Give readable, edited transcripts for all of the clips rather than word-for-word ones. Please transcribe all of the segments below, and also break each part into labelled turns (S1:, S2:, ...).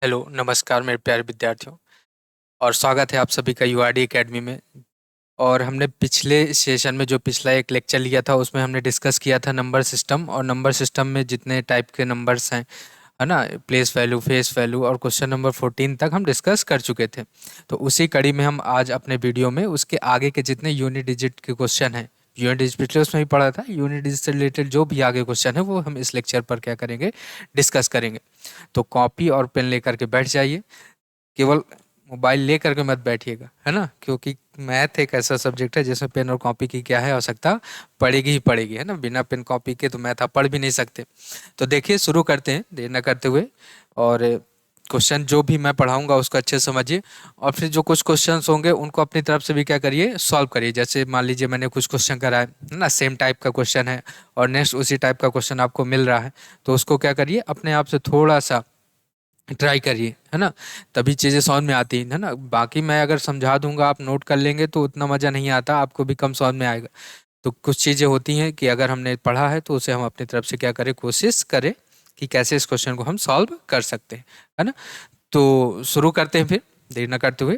S1: Hello, नमस्कार मेरे प्यारे विद्यार्थियों। और स्वागत है आप सभी का यूआरडी एकेडमी में। और हमने पिछले सेशन में जो पिछला एक लेक्चर लिया था उसमें हमने डिस्कस किया था नंबर सिस्टम, और नंबर सिस्टम में जितने टाइप के नंबर्स हैं, है ना, प्लेस वैल्यू, फेस वैल्यू, और क्वेश्चन नंबर 14 तक हम डिस्कस कर चुके थे। तो उसी कड़ी में हम आज अपने वीडियो में उसके आगे के जितने यूनिट डिजिट के क्वेश्चन हैं, यूनिट डिजिट पिछले उसमें ही पढ़ा था, यूनिट डिजिट से रिलेटेड जो भी आगे क्वेश्चन है वो हम इस लेक्चर पर क्या करेंगे, डिस्कस करेंगे। तो कॉपी और पेन लेकर के बैठ जाइए। केवल मोबाइल ले करके मत बैठिएगा, है ना, क्योंकि मैथ एक ऐसा सब्जेक्ट है जिसमें पेन और कॉपी की क्या है, आवश्यकता पड़ेगी ही पड़ेगी, है ना। बिना पेन कॉपी के तो मैथ आप पढ़ भी नहीं सकते। तो देखिए, शुरू करते हैं देर न करते हुए। और क्वेश्चन जो भी मैं पढ़ाऊंगा उसको अच्छे से समझिए, और फिर जो कुछ क्वेश्चंस होंगे उनको अपनी तरफ से भी क्या करिए, सॉल्व करिए। जैसे मान लीजिए मैंने कुछ क्वेश्चन करा है ना, सेम टाइप का क्वेश्चन है, और नेक्स्ट उसी टाइप का क्वेश्चन आपको मिल रहा है, तो उसको क्या करिए, अपने आप से थोड़ा सा ट्राई करिए, है ना। तभी चीज़ें समझ में आती है ना। बाकी मैं अगर समझा दूंगा, आप नोट कर लेंगे तो उतना मज़ा नहीं आता, आपको भी कम समझ में आएगा। तो कुछ चीज़ें होती हैं कि अगर हमने पढ़ा है तो उसे हम अपनी तरफ से क्या करें, कोशिश करें कि कैसे इस क्वेश्चन को हम सॉल्व कर सकते हैं, है ना। तो शुरू करते हैं फिर, देर न करते हुए।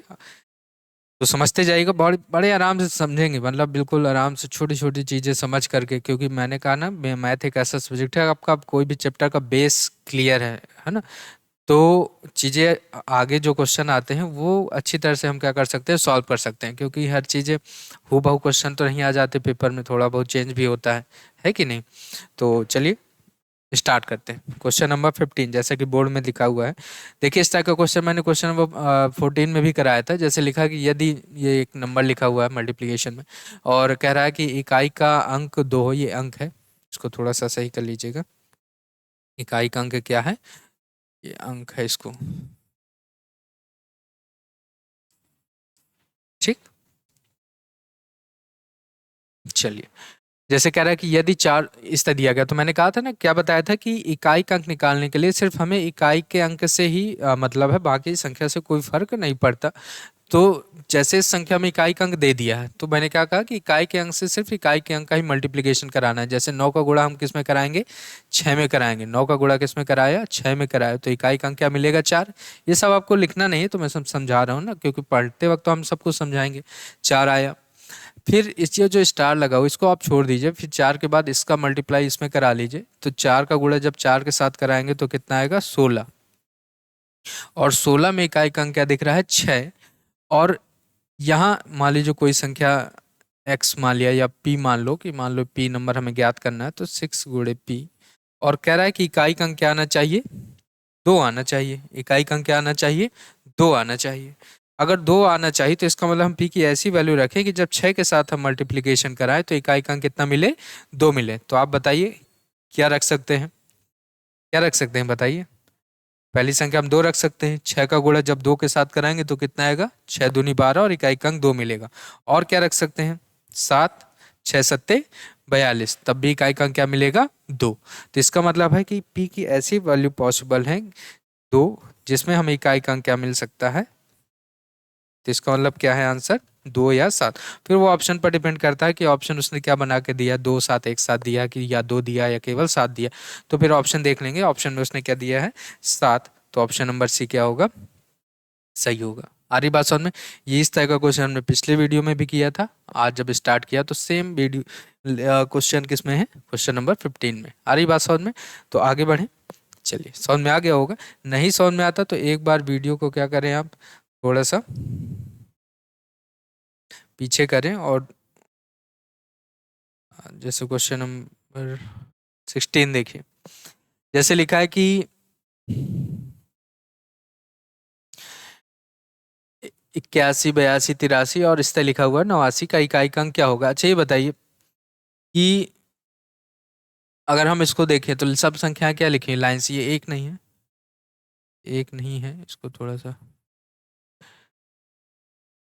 S1: तो समझते जाइएगा, बड़े बड़े आराम से समझेंगे, मतलब बिल्कुल आराम से छोटी छोटी चीज़ें समझ करके, क्योंकि मैंने कहा ना, मैथ एक ऐसा सब्जेक्ट है, आपका कोई भी चैप्टर का बेस क्लियर है ना। तो चीज़ें आगे जो क्वेश्चन आते हैं वो अच्छी तरह से हम क्या कर सकते हैं, सॉल्व कर सकते हैं, क्योंकि हर चीज़ें हूबहू क्वेश्चन तो नहीं आ जाते पेपर में, थोड़ा बहुत चेंज भी होता है कि नहीं। तो चलिए स्टार्ट करते हैं। क्वेश्चन नंबर 15 जैसा कि बोर्ड में लिखा हुआ है। देखिए, इस तरह का क्वेश्चन मैंने क्वेश्चन नंबर 14 में भी कराया था। जैसे लिखा कि यदि, ये एक नंबर लिखा हुआ है मल्टीप्लिकेशन में, और कह रहा है कि इकाई का अंक 2 हो, ये अंक है, इसको थोड़ा सा सही कर लीजिएगा। इकाई का अंक क्या है, ये अंक है, इसको ठीक। चलिए, जैसे कह रहा है कि यदि चार, इस तरह दिया गया, तो मैंने कहा था ना, क्या बताया था कि इकाई का अंक निकालने के लिए सिर्फ हमें इकाई के अंक से ही मतलब है, बाकी संख्या से कोई फर्क नहीं पड़ता। तो जैसे इस संख्या में इकाई का अंक दे दिया है, तो मैंने क्या कहा कि इकाई के अंक से सिर्फ इकाई के अंक का ही मल्टीप्लिकेशन कराना है। जैसे 9 का गुणा हम किस में कराएंगे, 6 में कराएंगे। 9 का गुणा किस में कराया, 6 में कराया, तो इकाई का अंक क्या मिलेगा, 4। ये सब आपको लिखना नहीं है, तो मैं सब समझा रहा हूँ ना, क्योंकि पढ़ते वक्त तो हम सबको समझाएंगे। 4 आया। फिर इस ये जो स्टार लगा हो इसको आप छोड़ दीजिए, फिर 4 के बाद इसका मल्टीप्लाई इसमें करा लीजिए। तो 4 का गुणा जब 4 के साथ कराएंगे तो कितना आएगा, 16। और 16 में इकाई का अंक क्या दिख रहा है, 6। और यहाँ मान लीजिए कोई संख्या x मान लिया, या p मान लो, कि मान लो p नंबर हमें ज्ञात करना है, तो 6 गुणे p। और कह रहा है कि इकाई का अंक क्या आना चाहिए, 2 आना चाहिए। इकाई का अंक क्या आना चाहिए, 2 आना चाहिए। अगर 2 आना चाहिए तो इसका मतलब हम p की ऐसी वैल्यू रखें कि जब 6 के साथ हम मल्टीप्लिकेशन कराएं तो इकाई का अंक कितना मिले, 2 मिले। तो आप बताइए क्या रख सकते हैं, क्या रख सकते हैं बताइए। पहली संख्या हम 2 रख सकते हैं, 6 का गुणा जब 2 के साथ कराएंगे तो कितना आएगा, 6 दूनी 12, और इकाई का अंक 2 मिलेगा। और क्या रख सकते हैं, 7, 6 सत्ते 42, तब भी इकाई का अंक क्या मिलेगा, 2। तो इसका मतलब है कि p की ऐसी वैल्यू पॉसिबल है 2, जिसमें हमें इकाई का अंक क्या मिल सकता है। तो इसका मतलब क्या है, आंसर 2 या 7। फिर वो ऑप्शन पर डिपेंड करता है कि ऑप्शन उसने क्या बना के दिया, 2 7 एक साथ दिया, कि या 2 दिया, या केवल 7 दिया। तो फिर ऑप्शन देख लेंगे, ऑप्शन में उसने क्या दिया है, 7। तो ऑप्शन नंबर सी क्या होगा, सही होगा। आ रही बात समझ में। ये इस तरह का क्वेश्चन हमने पिछले वीडियो में भी किया था। आज जब स्टार्ट किया तो सेम वीडियो क्वेश्चन किस में है, क्वेश्चन नंबर 15 में। आ रही बात समझ में। तो आगे बढ़ें। चलिए, समझ में आ गया होगा। नहीं समझ में आता तो एक बार वीडियो को क्या करें आप, थोड़ा सा पीछे करें, और जैसे क्वेश्चन नंबर 16 देखिए। जैसे लिखा है कि 81 82 83, और इस तरह लिखा हुआ है 89 का इकाई का अंक क्या होगा। अच्छा, ये बताइए कि अगर हम इसको देखें तो सब संख्याएं क्या लिखी लाइन से, ये एक नहीं है, एक नहीं है, इसको थोड़ा सा,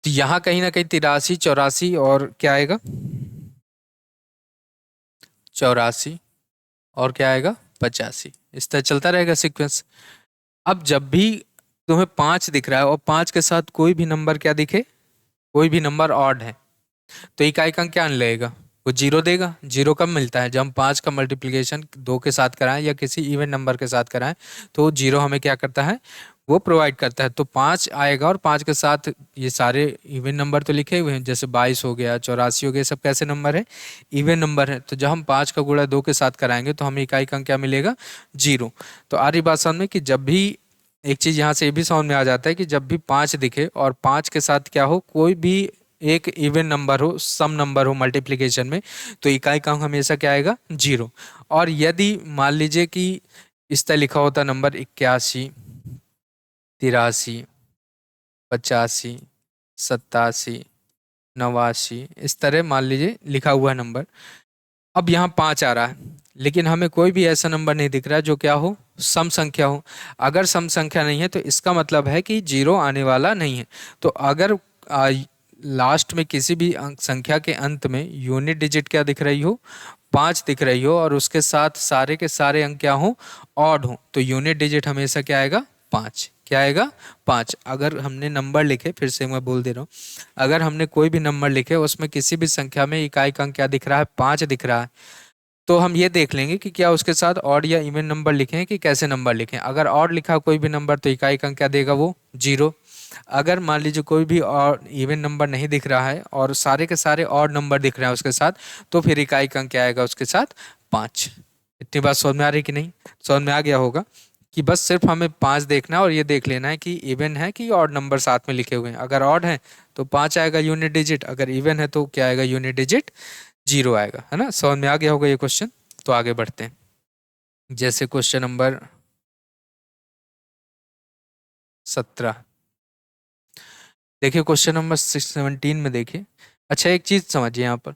S1: तो यहाँ कहीं ना कहीं 83 84, और क्या आएगा, 84, और क्या आएगा, 85। इस तरह चलता रहेगा सीक्वेंस। अब जब भी तुम्हें 5 दिख रहा है और 5 के साथ कोई भी नंबर क्या दिखे, कोई भी नंबर ऑड है, तो इकाई का अंक क्या लगेगा, वो जीरो देगा। जीरो कब मिलता है, जब हम 5 का मल्टीप्लिकेशन 2 के साथ कराएं या किसी इवन नंबर के साथ कराएं, तो जीरो हमें क्या करता है, वो प्रोवाइड करता है। तो 5 आएगा और 5 के साथ ये सारे इवन नंबर तो लिखे हुए हैं, जैसे 22 हो गया, 84 हो गया, सब कैसे नंबर है? इवन नंबर है। तो जब हम 5 का गुणा 2 के साथ कराएंगे तो हमें इकाई का अंक क्या मिलेगा? 0। तो आ रही बात समझ में कि जब भी एक चीज यहाँ से ये भी समझ में आ जाता है कि जब भी 5 दिखे और 5 के साथ क्या हो, कोई भी एक इवन नंबर हो, सम नंबर हो मल्टीप्लिकेशन में, तो इकाई का अंक हमेशा क्या आएगा? 0। और यदि मान लीजिए कि इस तरह लिखा होता नंबर 81, 83, 85, 87, 89, इस तरह मान लीजिए लिखा हुआ है नंबर। अब यहाँ 5 आ रहा है, लेकिन हमें कोई भी ऐसा नंबर नहीं दिख रहा है जो क्या हो? सम संख्या हो। अगर सम संख्या नहीं है तो इसका मतलब है कि 0 आने वाला नहीं है। तो अगर लास्ट में किसी भी अंक संख्या के अंत में यूनिट डिजिट क्या दिख रही हो? 5 दिख रही हो, और उसके साथ सारे के सारे अंक क्या हो? ऑड हो, तो यूनिट डिजिट हमेशा क्या आएगा? 5। क्या आएगा? 5। अगर हमने नंबर लिखे, फिर से मैं बोल दे रहा हूँ, अगर हमने कोई भी नंबर लिखे उसमें किसी भी संख्या में इकाई का अंक क्या दिख रहा है? 5 दिख रहा है, तो हम ये देख लेंगे कि क्या उसके साथ ऑड या इवन नंबर लिखें कि कैसे नंबर लिखें। अगर ऑड लिखा कोई भी नंबर तो इकाई का अंक क्या देगा? वो 0। अगर मान लीजिए कोई भी और इवन नंबर नहीं दिख रहा है और सारे के सारे ऑड नंबर दिख रहे हैं उसके साथ, तो फिर इकाई का अंक क्या आएगा उसके साथ? 5। इतनी बात समझ में आ रही कि नहीं? समझ में आ गया होगा कि बस सिर्फ हमें 5 देखना है और ये देख लेना है कि इवन है कि ऑड नंबर साथ में लिखे हुए हैं। अगर ऑड है तो 5 आएगा यूनिट डिजिट, अगर इवन है तो क्या आएगा? यूनिट डिजिट 0 आएगा। है ना? समझ में आ गया होगा ये क्वेश्चन। तो आगे बढ़ते हैं। जैसे क्वेश्चन नंबर 17, देखिए क्वेश्चन नंबर 17 में देखिए। अच्छा, एक चीज समझिए यहाँ पर,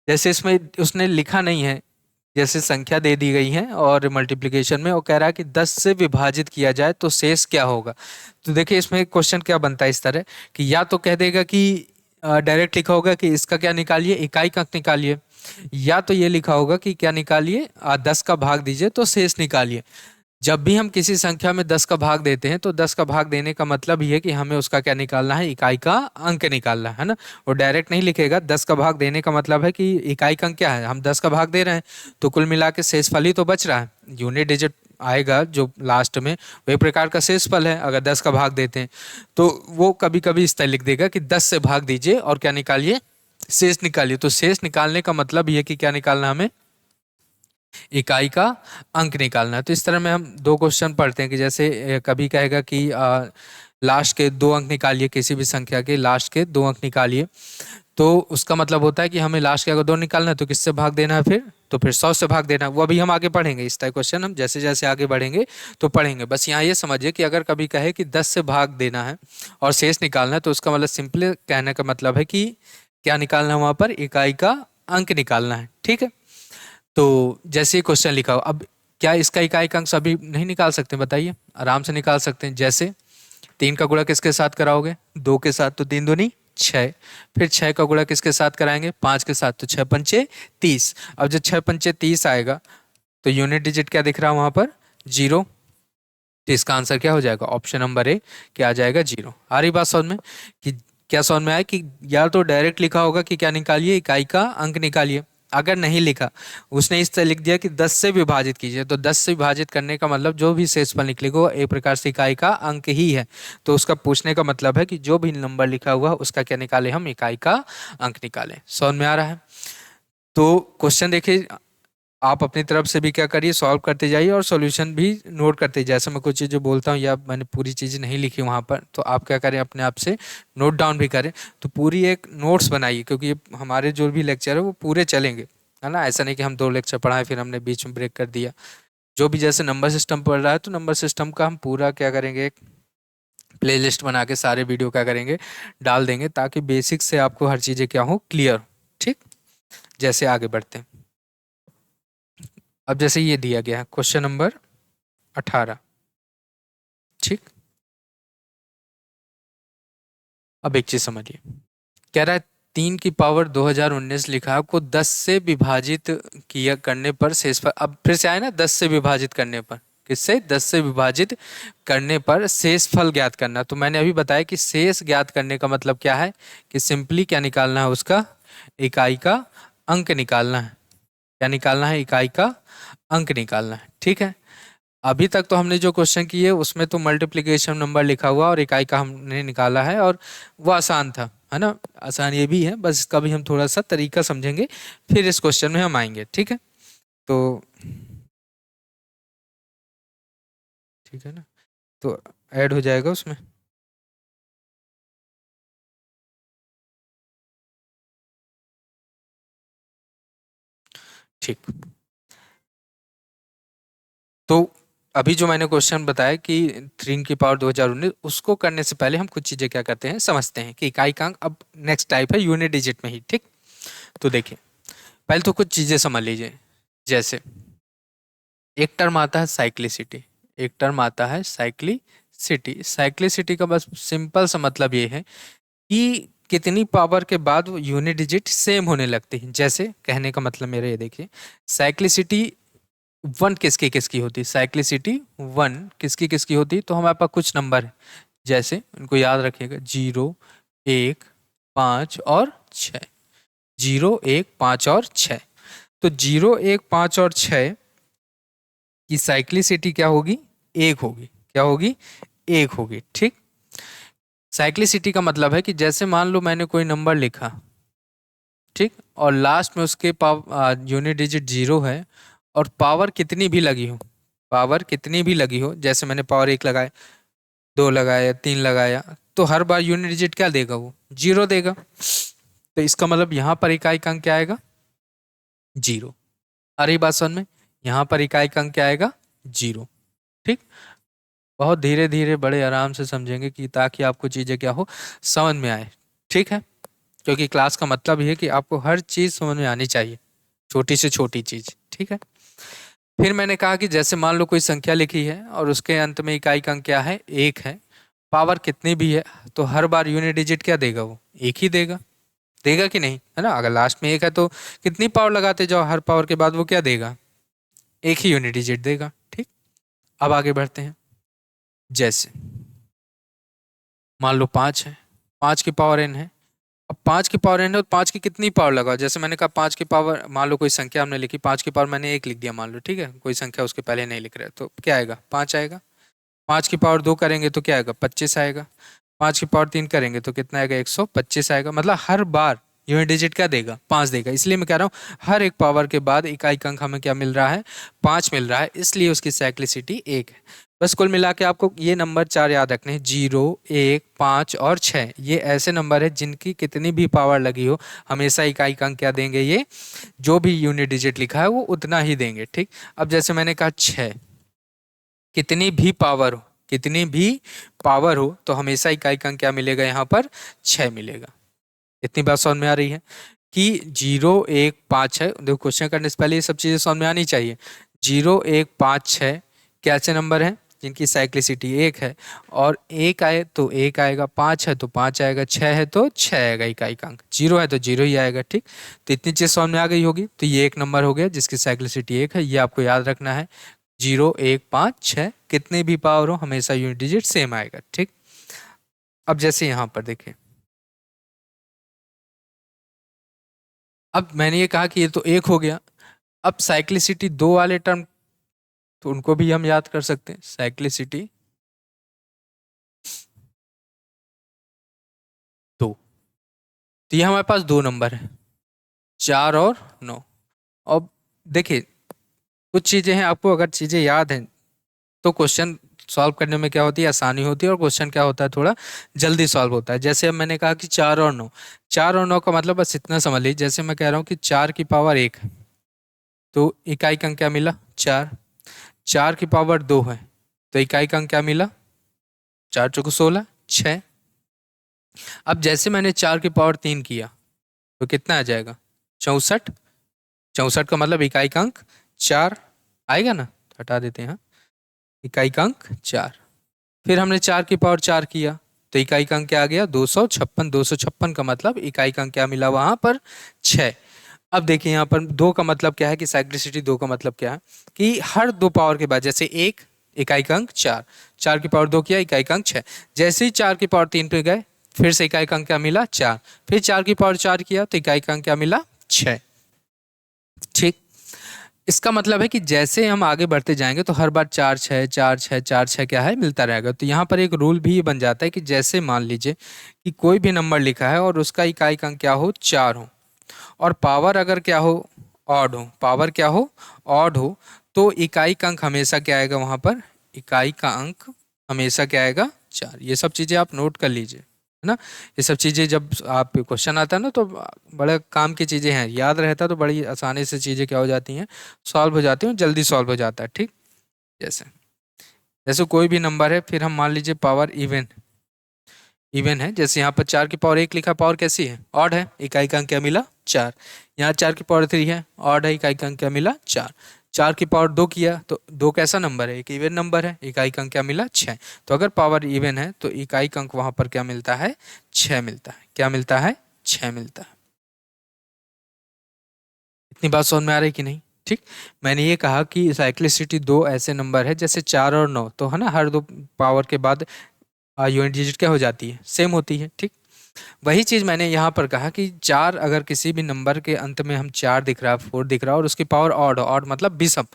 S1: जैसे इसमें उसने लिखा नहीं है, जैसे संख्या दे दी गई है और मल्टीप्लिकेशन में वो कह रहा है कि 10 से विभाजित किया जाए तो शेष क्या होगा। तो देखिए इसमें क्वेश्चन क्या बनता है इस तरह कि या तो कह देगा कि डायरेक्ट लिखा होगा कि इसका क्या निकालिए? इकाई का अंक निकालिए। या तो ये लिखा होगा कि क्या निकालिए? 10 का भाग दीजिए तो शेष निकालिए। जब भी हम किसी संख्या में 10 का भाग देते हैं तो 10 का भाग देने का मतलब ये है कि हमें उसका क्या निकालना है? इकाई का अंक निकालना है ना। वो डायरेक्ट नहीं लिखेगा। 10 का भाग देने का मतलब है कि इकाई का अंक क्या है? हम 10 का भाग दे रहे हैं, तो कुल मिला के शेषफल ही तो बच रहा है। यूनिट डिजिट आएगा जो लास्ट में, वही प्रकार का शेषफल है। अगर 10 का भाग देते हैं तो वो कभी कभी इस तरह लिख देगा कि 10 से भाग दीजिए और क्या निकालिए? शेष निकालिए। तो शेष निकालने का मतलब ये है कि क्या निकालना हमें? इकाई का अंक निकालना है। तो इस तरह में हम दो क्वेश्चन पढ़ते हैं कि जैसे कभी कहेगा कि लास्ट के 2 अंक निकालिए, किसी भी संख्या के लास्ट के 2 अंक निकालिए। तो उसका मतलब होता है कि हमें लास्ट के अगर 2 निकालना है तो किससे भाग देना है? फिर तो फिर 100 से भाग देना है। वो अभी हम आगे पढ़ेंगे, इस टाइप क्वेश्चन हम जैसे जैसे आगे बढ़ेंगे तो पढ़ेंगे। बस यहाँ ये समझिए कि अगर कभी कहे कि 10 से भाग देना है और शेष निकालना है, तो उसका मतलब सिंपली कहने का मतलब है कि क्या निकालना है वहाँ पर? इकाई का अंक निकालना है। ठीक है। तो जैसे ही क्वेश्चन लिखा हो, अब क्या इसका इकाई का अंक सभी नहीं निकाल सकते? बताइए, आराम से निकाल सकते हैं। जैसे 3 का गुणा किसके साथ कराओगे? 2 के साथ, तो 3 दूनी 6। फिर 6 का गुणा किसके साथ कराएंगे? 5 के साथ, तो 6 पंचे 30। अब जब 6 पंचे 30 आएगा तो यूनिट डिजिट क्या दिख रहा है वहां पर? 0। तो इसका आंसर क्या हो जाएगा? ऑप्शन नंबर ए क्या आ जाएगा? 0। आ रही बात समझ में कि क्या समझ में आया कि या तो डायरेक्ट लिखा होगा कि क्या निकालिए? इकाई का अंक निकालिए। अगर नहीं लिखा, उसने इस तरह लिख दिया कि 10 से विभाजित कीजिए, तो 10 से विभाजित करने का मतलब जो भी शेषफल निकलेगा वो एक प्रकार से इकाई का अंक ही है। तो उसका पूछने का मतलब है कि जो भी नंबर लिखा हुआ है उसका क्या निकाले हम? इकाई का अंक निकालें। समझ में आ रहा है? तो क्वेश्चन देखिए, आप अपनी तरफ से भी क्या करिए? सॉल्व करते जाइए और सॉल्यूशन भी नोट करते जाइए। जैसे मैं कुछ चीज़ें बोलता हूँ या मैंने पूरी चीज़ें नहीं लिखी वहाँ पर, तो आप क्या करें? अपने आप से नोट डाउन भी करें। तो पूरी एक नोट्स बनाइए, क्योंकि ये हमारे जो भी लेक्चर है वो पूरे चलेंगे, है ना। ऐसा नहीं कि हम 2 लेक्चर पढ़ाएं फिर हमने बीच में ब्रेक कर दिया। जो भी जैसे नंबर सिस्टम पढ़ रहा है तो नंबर सिस्टम का हम पूरा क्या करेंगे? एक प्ले लिस्ट बना के सारे वीडियो क्या करेंगे? डाल देंगे, ताकि बेसिक से आपको हर चीज़ें क्या हो? क्लियर। ठीक। जैसे आगे बढ़ते हैं। अब जैसे ये दिया गया है क्वेश्चन नंबर 18। ठीक। अब एक चीज समझिए, कह रहा है 3 की पावर 2019 लिखा है, आपको 10 से विभाजित किया करने पर शेषफल, अब फिर से आए ना 10 से विभाजित करने पर, किससे? 10 से विभाजित करने पर शेषफल ज्ञात करना। तो मैंने अभी बताया कि शेष ज्ञात करने का मतलब क्या है? कि सिंपली क्या निकालना है? उसका इकाई का अंक निकालना है। क्या निकालना है? इकाई का अंक निकालना है। ठीक है। अभी तक तो हमने जो क्वेश्चन किए उसमें तो मल्टीप्लिकेशन नंबर लिखा हुआ और इकाई का हमने निकाला है, और वो आसान था, है ना। आसान ये भी है, बस इसका भी हम थोड़ा सा तरीका समझेंगे, फिर इस क्वेश्चन में हम आएंगे, ठीक है। तो ठीक है ना, तो ऐड हो जाएगा उसमें। ठीक। तो अभी जो मैंने क्वेश्चन बताया कि 3 की पावर 2019, उसको करने से पहले हम कुछ चीजें क्या करते हैं, समझते हैं कि इकाई अंक अब नेक्स्ट टाइप है यूनिट डिजिट में ही, ठीक। तो देखिए, पहले तो कुछ चीजें समझ लीजिए। जैसे एक टर्म आता है साइक्लिसिटी, एक टर्म आता है साइक्लिसिटी। साइक्लिसिटी का बस सिंपल सा मतलब ये है कि कितनी पावर के बाद वो यूनिट डिजिट सेम होने लगती है। जैसे कहने का मतलब मेरा ये देखिए, साइक्लिसिटी वन किसकी किसकी होती है, साइक्लिसिटी वन किसकी किसकी होती है, तो हमारे पास कुछ नंबर है, जैसे उनको याद रखिएगा, 0, 1, 5 और 6। 0, 1, 5 और 6। तो 0, 1, 5 और 6 की साइक्लिसिटी क्या होगी, एक होगी। क्या होगी, एक होगी, ठीक। साइक्लिसिटी का मतलब है कि जैसे मान लो मैंने कोई नंबर लिखा, ठीक, और लास्ट में उसके यूनिट डिजिट 0 है, और पावर कितनी भी लगी हो, पावर कितनी भी लगी हो, जैसे मैंने पावर 1 लगाया, 2 लगाया, 3 लगाया, तो हर बार यूनिट डिजिट क्या देगा, वो 0 देगा। तो इसका मतलब यहाँ पर इकाई का अंक क्या आएगा, 0। आ रही बात समझ में, यहाँ पर इकाई का अंक क्या आएगा, 0, ठीक। बहुत धीरे धीरे बड़े आराम से समझेंगे कि ताकि आपको चीज़ें क्या हो, समझ में आए, ठीक है। क्योंकि क्लास का मतलब ये है कि आपको हर चीज़ समझ में आनी चाहिए, छोटी से छोटी चीज़, ठीक है। फिर मैंने कहा कि जैसे मान लो कोई संख्या लिखी है और उसके अंत में इकाई का अंक क्या है, एक है, पावर कितनी भी है, तो हर बार यूनिट डिजिट क्या देगा, वो एक ही देगा। देगा कि नहीं, है ना। अगर लास्ट में एक है तो कितनी पावर लगाते जाओ, हर पावर के बाद वो क्या देगा, एक ही यूनिट डिजिट देगा, ठीक। अब आगे बढ़ते हैं। जैसे मान लो 5 है, 5 की पावर n है। अब 5 की पावर n है, तो 5 की कितनी पावर लगाओ, जैसे मैंने कहा 5 की पावर, मान लो कोई संख्या हमने लिखी, 5 की पावर मैंने एक लिख दिया मान लो, ठीक है, कोई संख्या उसके पहले नहीं लिख रहे, तो क्या आएगा, 5 आएगा। 5 की पावर 2 करेंगे तो क्या आएगा, 25 आएगा। 5 की पावर 3 करेंगे तो कितना आएगा, 125 आएगा। मतलब हर बार यूनिट डिजिट क्या देगा, 5 देगा। इसलिए मैं कह रहा हूँ हर एक पावर के बाद इकाई का अंक हमें क्या मिल रहा है, 5 मिल रहा है, इसलिए उसकी साइक्लिसिटी 1 है। बस कुल मिला के आपको ये नंबर 4 याद रखने हैं, 0, 1, 5 और 6। ये ऐसे नंबर है जिनकी कितनी भी पावर लगी हो, हमेशा इकाई का अंक क्या देंगे, ये जो भी यूनिट डिजिट लिखा है वो उतना ही देंगे, ठीक। अब जैसे मैंने कहा 6, कितनी भी पावर हो, कितनी भी पावर हो, तो हमेशा इकाई का अंक क्या मिलेगा, यहाँ पर 6 मिलेगा। इतनी बात समझ में आ रही है कि 0, 1, 5 है। देखो क्वेश्चन करने से पहले ये सब चीज़ें समझ में आनी चाहिए। 0, 1, 5, 6 कैसे नंबर हैं जिनकी साइक्लिसिटी 1 है, और एक आए तो एक आएगा, 5 है तो 5 आएगा, 6 है तो 6 आएगा इकाई का अंक, 0 है तो 0 ही आएगा, ठीक। तो इतनी चीज़ समझ में आ गई होगी। तो ये एक नंबर हो गया जिसकी साइक्लिसिटी 1 है, ये आपको याद रखना है। 0, 1, 5, 6 कितने भी पावर हो, हमेशा यूनिट डिजिट सेम आएगा, ठीक। अब जैसे यहाँ पर देखें, अब मैंने ये कहा कि ये तो एक हो गया। अब साइक्लिसिटी 2 वाले टर्म, तो उनको भी हम याद कर सकते हैं। साइक्लिसिटी 2, तो ये हमारे पास दो नंबर है, 4 और 9। अब देखिए, कुछ चीज़ें हैं, आपको अगर चीज़ें याद हैं तो क्वेश्चन सॉल्व करने में क्या होती है, आसानी होती है, और क्वेश्चन क्या होता है, थोड़ा जल्दी सॉल्व होता है। जैसे अब मैंने कहा कि 4 और 9, 4 और 9 का मतलब बस इतना समझ लीजिए। जैसे मैं कह रहा हूँ कि 4 की पावर 1 है, तो इकाई का अंक क्या मिला, 4। 4 की पावर 2 है, तो इकाई का अंक क्या मिला, 4 × 4 = 16, 6। अब जैसे मैंने 4 की पावर 3 किया, तो कितना आ जाएगा, 64। 64 का मतलब इकाई का अंक 4 आएगा ना, हटा देते हैं, हाँ। इकाई का अंक 4। फिर हमने 4 की पावर 4 किया, तो इकाई का अंक क्या आ गया, 256। 256 का मतलब इकाई का अंक क्या मिला वहां पर, 6। अब देखिए यहाँ पर 2 का मतलब क्या है, कि साइक्लिसिटी 2 का मतलब क्या है, कि हर 2 पावर के बाद, जैसे एक, इकाई का अंक 4, 4 की पावर 2 किया, इकाई का अंक 6। जैसे ही 4 की पावर 3 पे गए, फिर से इकाई का अंक क्या मिला, 4। फिर 4 की पावर 4 किया, तो इकाई का अंक क्या मिला, 6, ठीक। इसका मतलब है कि जैसे हम आगे बढ़ते जाएंगे तो हर बार 4 6 4 6 4 6 क्या है मिलता रहेगा। तो यहाँ पर एक रूल भी बन जाता है कि जैसे मान लीजिए कि कोई भी नंबर लिखा है और उसका इकाई अंक क्या हो 4 हो, और पावर अगर क्या हो ऑड हो, पावर क्या हो ऑड हो, तो इकाई का अंक हमेशा क्या आएगा वहां पर, इकाई का अंक हमेशा क्या आएगा 4। ये सब चीजें आप नोट कर लीजिए, है ना। ये सब चीजें जब आप क्वेश्चन आता है ना तो बड़े काम की चीजें हैं, याद रहता है तो बड़ी आसानी से चीजें क्या हो जाती हैं, सॉल्व हो जाती हैं, जल्दी सॉल्व हो जाता है। ठीक, जैसे जैसे कोई भी नंबर है, फिर हम मान लीजिए पावर इवन इवन है, जैसे यहाँ पर 4 की पावर 1 लिखा, पावर कैसी है ऑड है, इकाई का अंक क्या मिला 4। यहाँ 4 की पावर 3 है, ऑड है, इकाई का अंक क्या मिला 4। 4 की पावर 2 किया तो 2 कैसा नंबर है, एक इवन नंबर है, इकाई का अंक क्या मिला 6। तो अगर पावर इवन है तो इकाई का अंक वहां पर क्या मिलता है 6 मिलता है। क्या मिलता है 6 मिलता है। इतनी बात समझ में आ रही कि नहीं। ठीक, मैंने ये कहा कि साइक्लिसिटी दो ऐसे नंबर है जैसे 4 और 9, तो है ना, हर दो पावर के बाद यूनिट डिजिट क्या हो जाती है सेम होती है। ठीक, वही चीज मैंने यहाँ पर कहा कि 4 अगर किसी भी नंबर के अंत में हम 4 दिख रहा है, 4 दिख रहा है और उसकी पावर ऑड हो, ऑड मतलब विषम,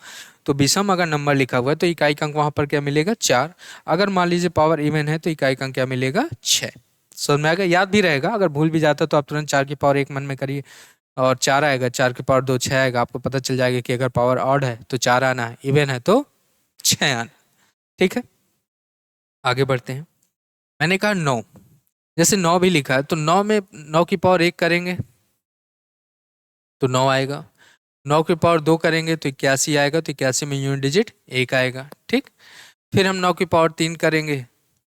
S1: तो विषम अगर नंबर लिखा हुआ है तो इकाई का अंक वहां पर क्या मिलेगा 4। अगर मान लीजिए पावर इवन है तो इकाई का अंक क्या मिलेगा 6। समझ में आएगा, याद भी रहेगा, अगर भूल भी जाता तो आप तुरंत 4 की पावर 1 मन में करिए और 4 आएगा, 4 की पावर 2 6 आएगा, आपको पता चल जाएगा कि अगर पावर ऑड है तो 4 आना है, इवन है तो 6 आना। ठीक है, आगे बढ़ते हैं। मैंने कहा 9, जैसे 9 भी लिखा है तो 9 में 9 की पावर 1 करेंगे तो 9 आएगा, 9 की पावर 2 करेंगे तो 81 आएगा, तो 81 में यूनिट डिजिट 1 आएगा। ठीक, फिर हम 9 की पावर 3 करेंगे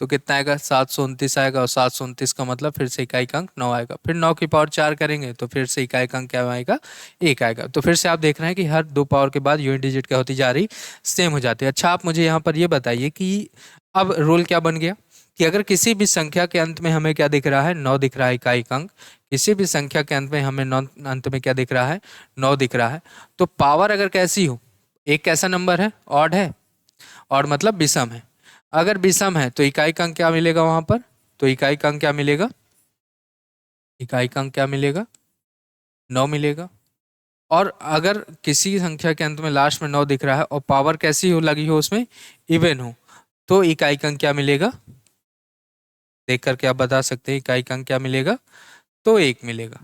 S1: तो कितना आएगा 729 आएगा, और 729 का मतलब फिर से इकाई का अंक 9 आएगा। फिर 9 की पावर 4 करेंगे तो फिर से इकाई का अंक क्या आएगा 1 आएगा। तो फिर से आप देख रहे हैं कि हर दो पावर के बाद यूनिट डिजिट क्या होती जा रही सेम हो जाती है। अच्छा, आप मुझे यहाँ पर ये बताइए कि अब रूल क्या बन गया कि अगर किसी भी संख्या के अंत में हमें क्या दिख रहा है 9 दिख रहा है इकाई का अंक, किसी भी संख्या के अंत में हमें 9 अंत में क्या दिख रहा है 9 दिख रहा है, तो पावर अगर कैसी हो, एक कैसा नंबर है ऑड है, और मतलब विषम है। अगर विषम है तो इकाई का अंक क्या मिलेगा वहां पर, तो इकाई का अंक क्या मिलेगा, इकाई का अंक क्या मिलेगा 9 मिलेगा। और अगर किसी संख्या के अंत में लास्ट में 9 दिख रहा है और पावर कैसी हो लगी हो उसमें इवन हो, तो इकाई का अंक क्या मिलेगा, देख करके आप बता सकते हैं इकाई का अंक क्या मिलेगा, तो 1 मिलेगा।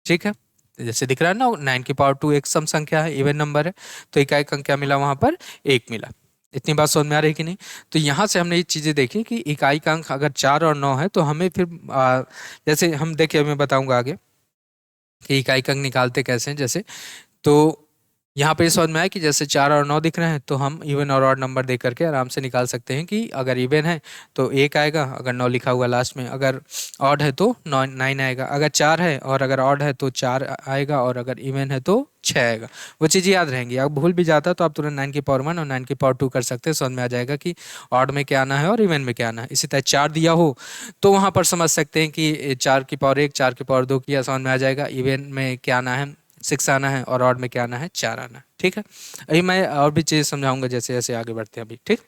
S1: ठीक है, तो जैसे दिख रहा है ना 9 की पावर 2 एक सम संख्या है, इवन नंबर है, तो इकाई का अंक क्या मिला वहां पर 1 मिला। इतनी बात समझ में आ रही है कि नहीं। तो यहाँ से हमने ये चीजें देखी कि इकाई का अंक अगर 4 और 9 है तो हमें फिर जैसे हम देखिए मैं बताऊंगा आगे कि इकाई का अंक निकालते कैसे हैं। जैसे तो यहाँ पे समझ में आया कि जैसे 4 और 9 दिख रहे हैं तो हम इवन और ऑड नंबर दे करके आराम से निकाल सकते हैं कि अगर इवन है तो 1 आएगा, अगर 9 लिखा हुआ लास्ट में, अगर ऑड है तो 9 आएगा, अगर 4 है और अगर ऑड है तो 4 आएगा, और अगर इवन है तो 6 आएगा। वो चीज़ याद रहेंगी। आप भूल भी जाता तो आप तुरंत 9 की पावर 1 और 9 की पावर 2 कर सकते हैं, समझ में आ जाएगा कि ऑड में क्या आना है और इवन में क्या आना है। इसी तरह 4 दिया हो तो वहाँ पर समझ सकते हैं कि 4 की पावर 1 4 की पावर 2 किया, समझ में आ जाएगा इवन में क्या आना है 6 आना है, और ऑड में क्या आना है 4 आना है। ठीक है, अभी मैं और भी चीज़ समझाऊंगा जैसे जैसे आगे बढ़ते हैं अभी। ठीक,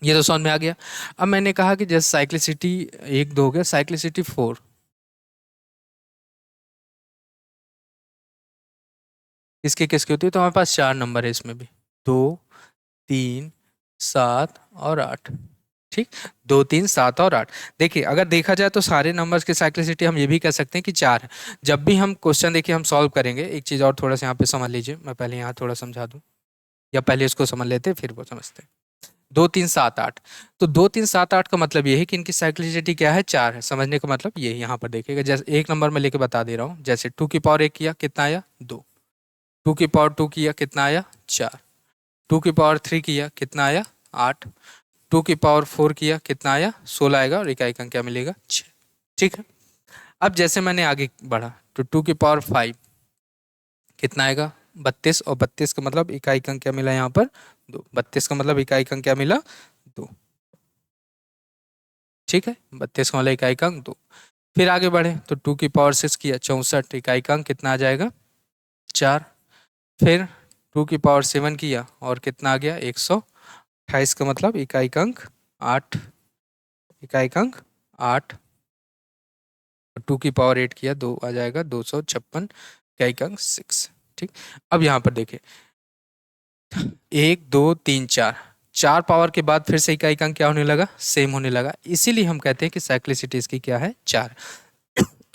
S1: ये तो समझ में आ गया। अब मैंने कहा कि जैसे साइक्लिसिटी 1 2 हो गया, साइक्लिसिटी 4 किसकी किसकी होती है, तो हमारे पास 4 नंबर है इसमें भी, 2 3 7 और 8। ठीक, 2 3 7 और 8। देखिए अगर देखा जाए तो सारे नंबर्स की साइक्लिसिटी हम ये भी कह सकते हैं कि 4 है। जब भी हम क्वेश्चन देखिए हम सॉल्व करेंगे, एक चीज़ और थोड़ा सा यहाँ पे समझ लीजिए, मैं पहले यहाँ थोड़ा समझा दूँ, या पहले इसको समझ लेते हैं फिर वो समझते हैं। 2 3 7 8, तो 2 3 7 8 का मतलब ये है कि इनकी साइक्लिसिटी क्या है 4 है। समझने का मतलब ये यहाँ पर देखिएगा, जैसे एक नंबर में लेके बता दे रहा हूँ, जैसे 2 की पावर 1 किया कितना आया 2, 2 की पावर 2 किया कितना आया 4, 2 की पावर 3 किया कितना आया 8, 2 की पावर 4 किया कितना आया 16 आएगा, और इकाई का अंक क्या मिलेगा 6। ठीक है, अब जैसे मैंने आगे बढ़ा तो 2 की पावर 5 कितना आएगा 32, और 32 का मतलब इकाई का अंक क्या मिला यहाँ पर 2, 32 का मतलब इकाई का अंक क्या मिला 2। ठीक है, 32 का मतलब इकाई का अंक 2। फिर आगे बढ़े तो 2 की पावर 6 किया 64, इकाई का अंक कितना आ जाएगा 4। फिर 2 की पावर 7 किया और कितना आ गया 128, का मतलब इकाई का अंक 8, इकाई का अंक 8। 2 की पावर 8 किया 2 आ जाएगा 256, इकाई का अंक 6। ठीक, अब यहाँ पर देखिए 1 2 3 4, 4 पावर के बाद फिर से इकाई अंक क्या होने लगा, सेम होने लगा, इसीलिए हम कहते हैं कि साइक्लिसिटी इसकी क्या है, 4।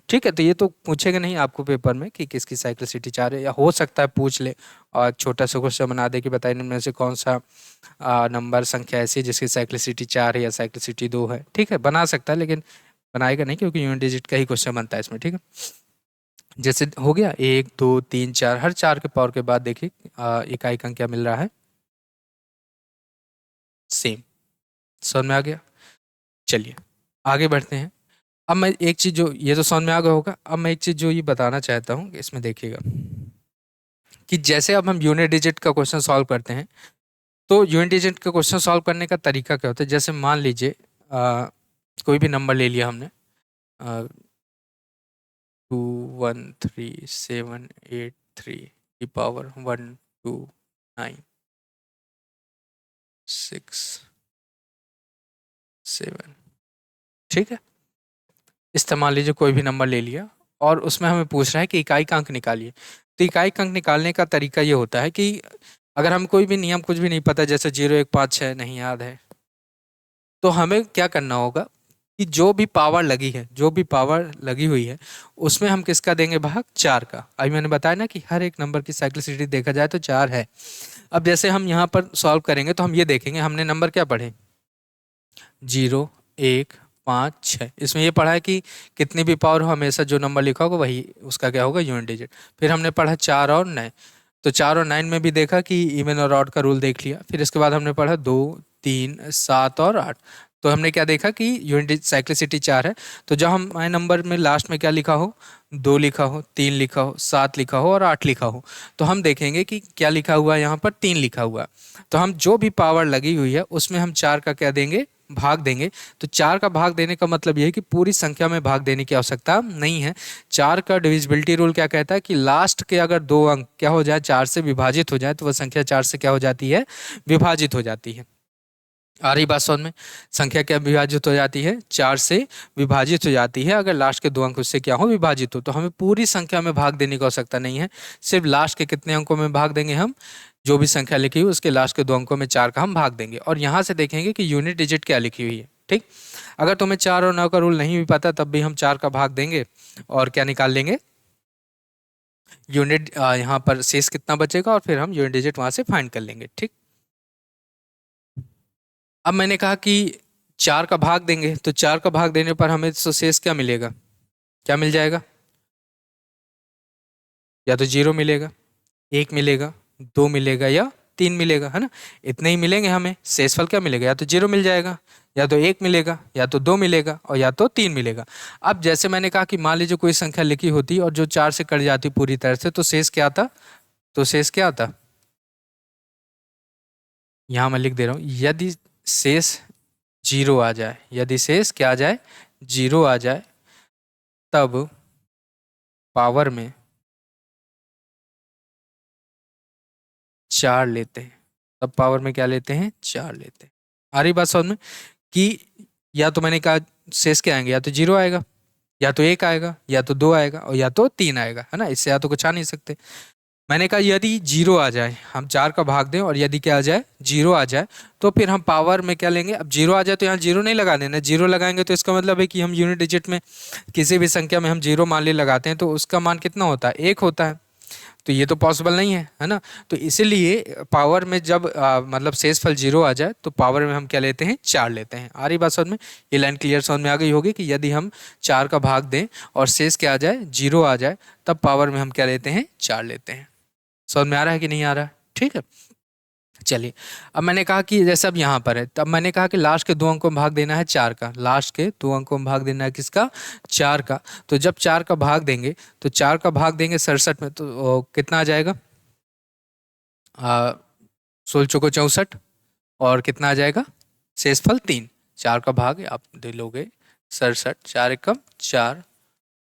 S1: ठीक है, तो ये तो पूछेगा नहीं आपको पेपर में कि किसकी साइक्लिसिटी 4 है, या हो सकता है पूछ ले और एक छोटा सा क्वेश्चन बना दे कि बताइए इनमें से कौन सा नंबर संख्या ऐसी है जिसकी साइक्लिसिटी 4 है या साइक्लिसिटी 2 है। ठीक है, बना सकता है लेकिन बनाएगा नहीं क्योंकि यूनिट डिजिट का ही क्वेश्चन बनता है इसमें। ठीक है, जैसे हो गया 1 2 3 4, हर 4 के पावर के बाद देखिए इकाई अंक क्या मिल रहा है, सेम। समझ में आ गया? चलिए आगे बढ़ते हैं। अब मैं एक चीज जो, ये तो समझ में आ गया होगा, अब मैं एक चीज जो ये बताना चाहता हूँ इसमें देखिएगा कि जैसे अब हम यूनिट डिजिट का क्वेश्चन सॉल्व करते हैं तो यूनिट डिजिट का क्वेश्चन सॉल्व करने का तरीका क्या होता है। जैसे मान लीजिए कोई भी नंबर ले लिया हमने, 213 783 की पावर 1296 7। ठीक है, इस्तेमाल लीजिए कोई भी नंबर ले लिया और उसमें हमें पूछ रहा है कि इकाई का अंक निकालिए। तो इकाई का अंक निकालने का तरीका ये होता है कि अगर हम कोई भी नियम कुछ भी नहीं पता, जैसे 0 1 5 6 नहीं याद है, तो हमें क्या करना होगा कि जो भी पावर लगी है, जो भी पावर लगी हुई है उसमें हम किसका देंगे भाग, 4 का। अभी मैंने बताया ना कि हर एक नंबर की साइक्लिसिटी देखा जाए तो 4 है। अब जैसे हम यहाँ पर सॉल्व करेंगे तो हम ये देखेंगे, हमने नंबर क्या पढ़े, 0 1 5 6, इसमें ये पढ़ा है कि कितनी भी पावर हो हमेशा जो नंबर लिखा होगा वही उसका क्या होगा, यूनिट डिजिट। फिर हमने पढ़ा 4 और 9, तो 4 और 9 में भी देखा कि इवन और ऑड का रूल देख लिया। फिर इसके बाद हमने पढ़ा 2 3 7 और 8, तो हमने क्या देखा कि यूनिट साइक्लिसिटी 4 है। तो जब हमारे नंबर में लास्ट में क्या लिखा हो, 2 लिखा हो, 3 लिखा हो, 7 लिखा हो और 8 लिखा हो, तो हम देखेंगे कि क्या लिखा हुआ है, यहाँ पर 3 लिखा हुआ है। तो हम जो भी पावर लगी हुई है उसमें हम 4 का क्या देंगे, भाग देंगे। तो 4 का भाग देने का मतलब यह है कि पूरी संख्या में भाग देने की आवश्यकता नहीं है। 4 का डिविजिबिलिटी रूल क्या कहता है कि लास्ट के अगर 2 अंक क्या हो जाए, 4 से विभाजित हो जाए, तो वह संख्या 4 से क्या हो जाती है, विभाजित हो जाती है। आ रही बात समझ में? संख्या क्या विभाजित हो जाती है, 4 से विभाजित हो जाती है अगर लास्ट के 2 अंक उससे क्या हो, विभाजित हो। तो हमें पूरी संख्या में भाग देने की आवश्यकता नहीं है, सिर्फ लास्ट के कितने अंकों में भाग देंगे, हम जो भी संख्या लिखी हुई उसके लास्ट के 2 अंकों में 4 का हम भाग देंगे। और यहाँ से देखेंगे कि यूनिट डिजिट क्या लिखी हुई है। ठीक, अगर तुम्हें 4 और 9 का रूल नहीं भी पता तब भी हम 4 का भाग देंगे और क्या निकाल लेंगे, यूनिट यहाँ पर शेष कितना बचेगा और फिर हम यूनिट डिजिट वहां से फाइंड कर लेंगे। ठीक, अब मैंने कहा कि 4 का भाग देंगे, तो 4 का भाग देने पर हमें तो शेष क्या मिलेगा, क्या मिल जाएगा, या तो 0 मिलेगा, 1 मिलेगा, 2 मिलेगा या 3 मिलेगा, है ना। इतने ही मिलेंगे हमें, शेषफल क्या मिलेगा, या तो 0 मिल जाएगा, या तो 1 मिलेगा, या तो 2 मिलेगा और या तो 3 मिलेगा। अब जैसे मैंने कहा कि मान लीजिए कोई संख्या लिखी होती और जो 4 से कट जाती पूरी तरह से, तो शेष क्या आता, तो शेष क्या आता, यहाँ मैं लिख दे रहा हूँ, यदि शेष 0 आ जाए, यदि शेष क्या आ जाए, 0 आ जाए, तब पावर में 4 लेते हैं, तब पावर में क्या लेते हैं, 4 लेते हैं। आ रही बात समझ में कि या तो मैंने कहा शेष क्या आएंगे, या तो 0 आएगा, या तो 1 आएगा, या तो 2 आएगा और या तो 3 आएगा, है ना। इससे या तो कुछ आ नहीं सकते। मैंने कहा यदि 0 आ जाए, हम 4 का भाग दें और यदि क्या आ जाए, 0 आ जाए, तो फिर हम पावर में क्या लेंगे। अब 0 आ जाए तो यहाँ 0 नहीं लगा देना, 0 लगाएंगे तो इसका मतलब है कि हम यूनिट डिजिट में किसी भी संख्या में हम 0 मान ली लगाते हैं तो उसका मान कितना होता है, 1 होता है। तो ये तो पॉसिबल नहीं है ना। तो इसीलिए पावर में जब मतलब शेषफल 0 आ जाए तो पावर में हम क्या लेते हैं, 4 लेते हैं। आ रही बात समझ में? ये लाइन क्लियर समझ में आ गई होगी कि यदि हम 4 का भाग दें और शेष क्या आ जाए, 0 आ जाए, तब पावर में हम क्या लेते हैं, 4 लेते हैं। समझ में आ रहा है कि नहीं आ रहा है? ठीक है, चलिए। अब मैंने कहा कि जैसे अब यहाँ पर है, तब मैंने कहा कि लास्ट के 2 अंकों में भाग देना है 4 का, लास्ट के 2 अंकों में भाग देना है किसका, 4 का। तो जब 4 का भाग देंगे तो 4 का भाग देंगे 67 में, तो कितना आ जाएगा, 16 चौको 64 और कितना आ जाएगा, शेषफल 3। 4 का भाग आप दे लोगे 67, 4 एकम 4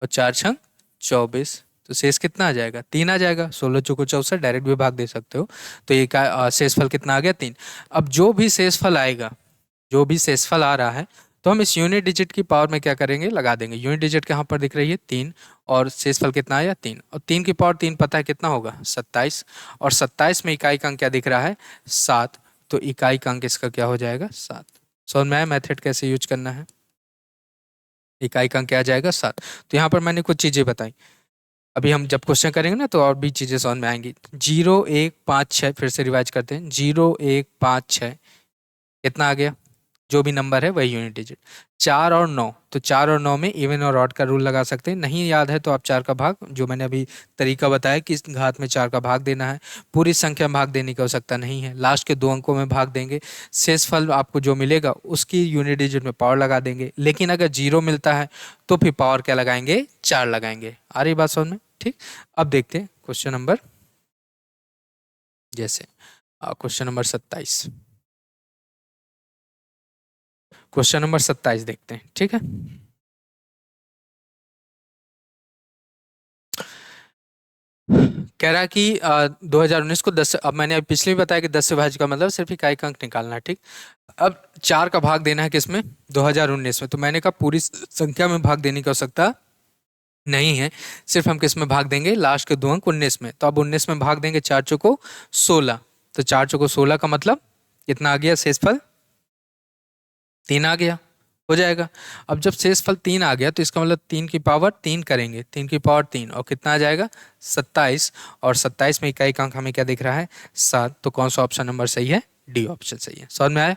S1: और 4 छंग 24, तो शेष कितना आ जाएगा, 3 आ जाएगा। 16 चौको 64, डायरेक्ट भी भाग दे सकते हो। तो ये का शेषफल कितना आ गया, 3। अब जो भी शेषफल आएगा, जो भी शेषफल आ रहा है, तो हम इस यूनिट डिजिट की पावर में क्या करेंगे, लगा देंगे। यूनिट डिजिट कहाँ पर दिख रही है, 3, और शेषफल कितना आया, 3, और 3 की पावर 3 पता है कितना होगा, 27, और 27 में इकाई का अंक क्या दिख रहा है, 7, तो इकाई का अंक इसका क्या हो जाएगा, 7। समझ में आया मेथड कैसे यूज करना है, इकाई का अंक क्या आ जाएगा, 7। तो यहाँ पर मैंने कुछ चीजें बताई, अभी हम जब क्वेश्चन करेंगे ना तो और भी चीजें समझ में आएंगी। 0 1 5 6, फिर से रिवाइज करते हैं, 0 1 5 6 कितना आ गया, जो भी नंबर है वही यूनिट डिजिट। 4 और 9, तो 4 और 9 में इवन और ऑड का रूल लगा सकते हैं, नहीं याद है तो आप 4 का भाग, जो मैंने अभी तरीका बताया कि इस घात में 4 का भाग देना है, पूरी संख्या में भाग देने की आवश्यकता नहीं है, लास्ट के 2 अंकों में भाग देंगे, शेषफल आपको जो मिलेगा उसकी यूनिट डिजिट में पावर लगा देंगे। लेकिन अगर 0 मिलता है तो फिर पावर क्या लगाएंगे, 4 लगाएंगे। आ रही बात समझ में, ठीक। अब देखते हैं क्वेश्चन नंबर, जैसे क्वेश्चन नंबर 27, क्वेश्चन नंबर 27 देखते हैं, ठीक है। कह रहा है कि 2019 को 10, अब मैंने पिछले भी बताया कि 10 से विभाज्य का मतलब सिर्फ इकाई का अंक निकालना है, ठीक। अब 4 का भाग देना है किसमें, 2019 में, तो मैंने कहा पूरी संख्या में भाग देने की आवश्यकता नहीं है, सिर्फ हम किस में भाग देंगे, लास्ट के 2 अंक 19 में। तो अब 19 में भाग देंगे 4 चौको 16, तो 4 चौको 16 का मतलब कितना आ गया, शेषफल 3 आ गया, हो जाएगा। अब जब शेषफल 3 आ गया तो इसका मतलब 3 की पावर 3 करेंगे, 3 की पावर 3, और कितना आ जाएगा, 27, और 27 में इकाई का अंक हमें क्या दिख रहा है, 7, तो कौन सा ऑप्शन नंबर सही है, डी ऑप्शन सही है। समझ में आया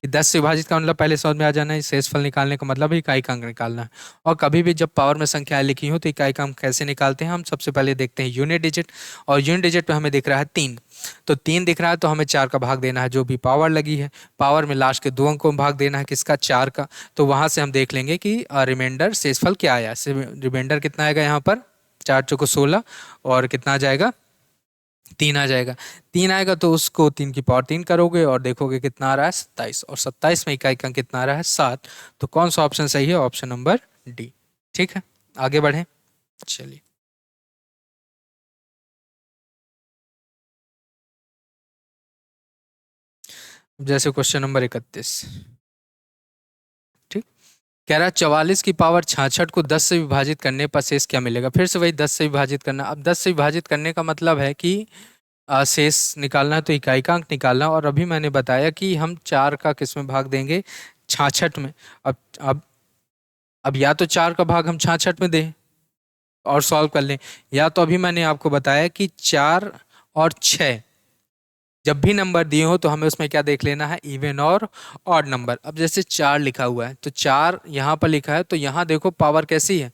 S1: कि 10 से विभाजित का मतलब पहले समझ में आ जाना है, शेषफल निकालने का मतलब है इकाई का अंक निकालना है। और कभी भी जब पावर में संख्या लिखी हो तो इकाई का अंक कैसे निकालते हैं, हम सबसे पहले देखते हैं यूनिट डिजिट, और यूनिट डिजिट पे हमें दिख रहा है 3, तो 3 दिख रहा है तो हमें 4 का भाग देना है, जो भी पावर लगी है, पावर में लास्ट के 2 अंकों में भाग देना है, किसका, 4 का। तो वहां से हम देख लेंगे कि रिमाइंडर शेषफल क्या आया, रिमाइंडर कितना आएगा यहाँ पर, 4 चौको 16, और कितना आ जाएगा, 3 आ जाएगा। 3 आएगा तो उसको 3 की पावर 3 करोगे और देखोगे कितना आ रहा है, 27, और 27 में इकाई का अंक कितना आ रहा है, 7, तो कौन सा ऑप्शन सही है, ऑप्शन नंबर डी, ठीक है। आगे बढ़े, चलिए। जैसे क्वेश्चन नंबर 31, ठीक। कह रहा है 44 की पावर 66 को 10 से विभाजित करने पर शेष क्या मिलेगा, फिर से वही 10 से विभाजित करना। अब 10 से विभाजित करने का मतलब है कि शेष निकालना है तो इकाई का अंक निकालना, और अभी मैंने बताया कि हम 4 का किस में भाग देंगे, 66 में। अब या तो 4 का भाग हम 66 में दें और सॉल्व कर लें, या तो अभी मैंने आपको बताया कि 4 और 6 जब भी नंबर दिए हो तो हमें उसमें क्या देख लेना है, इवन और ऑड नंबर। अब जैसे 4 लिखा हुआ है तो 4 यहाँ पर लिखा है, तो यहाँ देखो पावर कैसी है,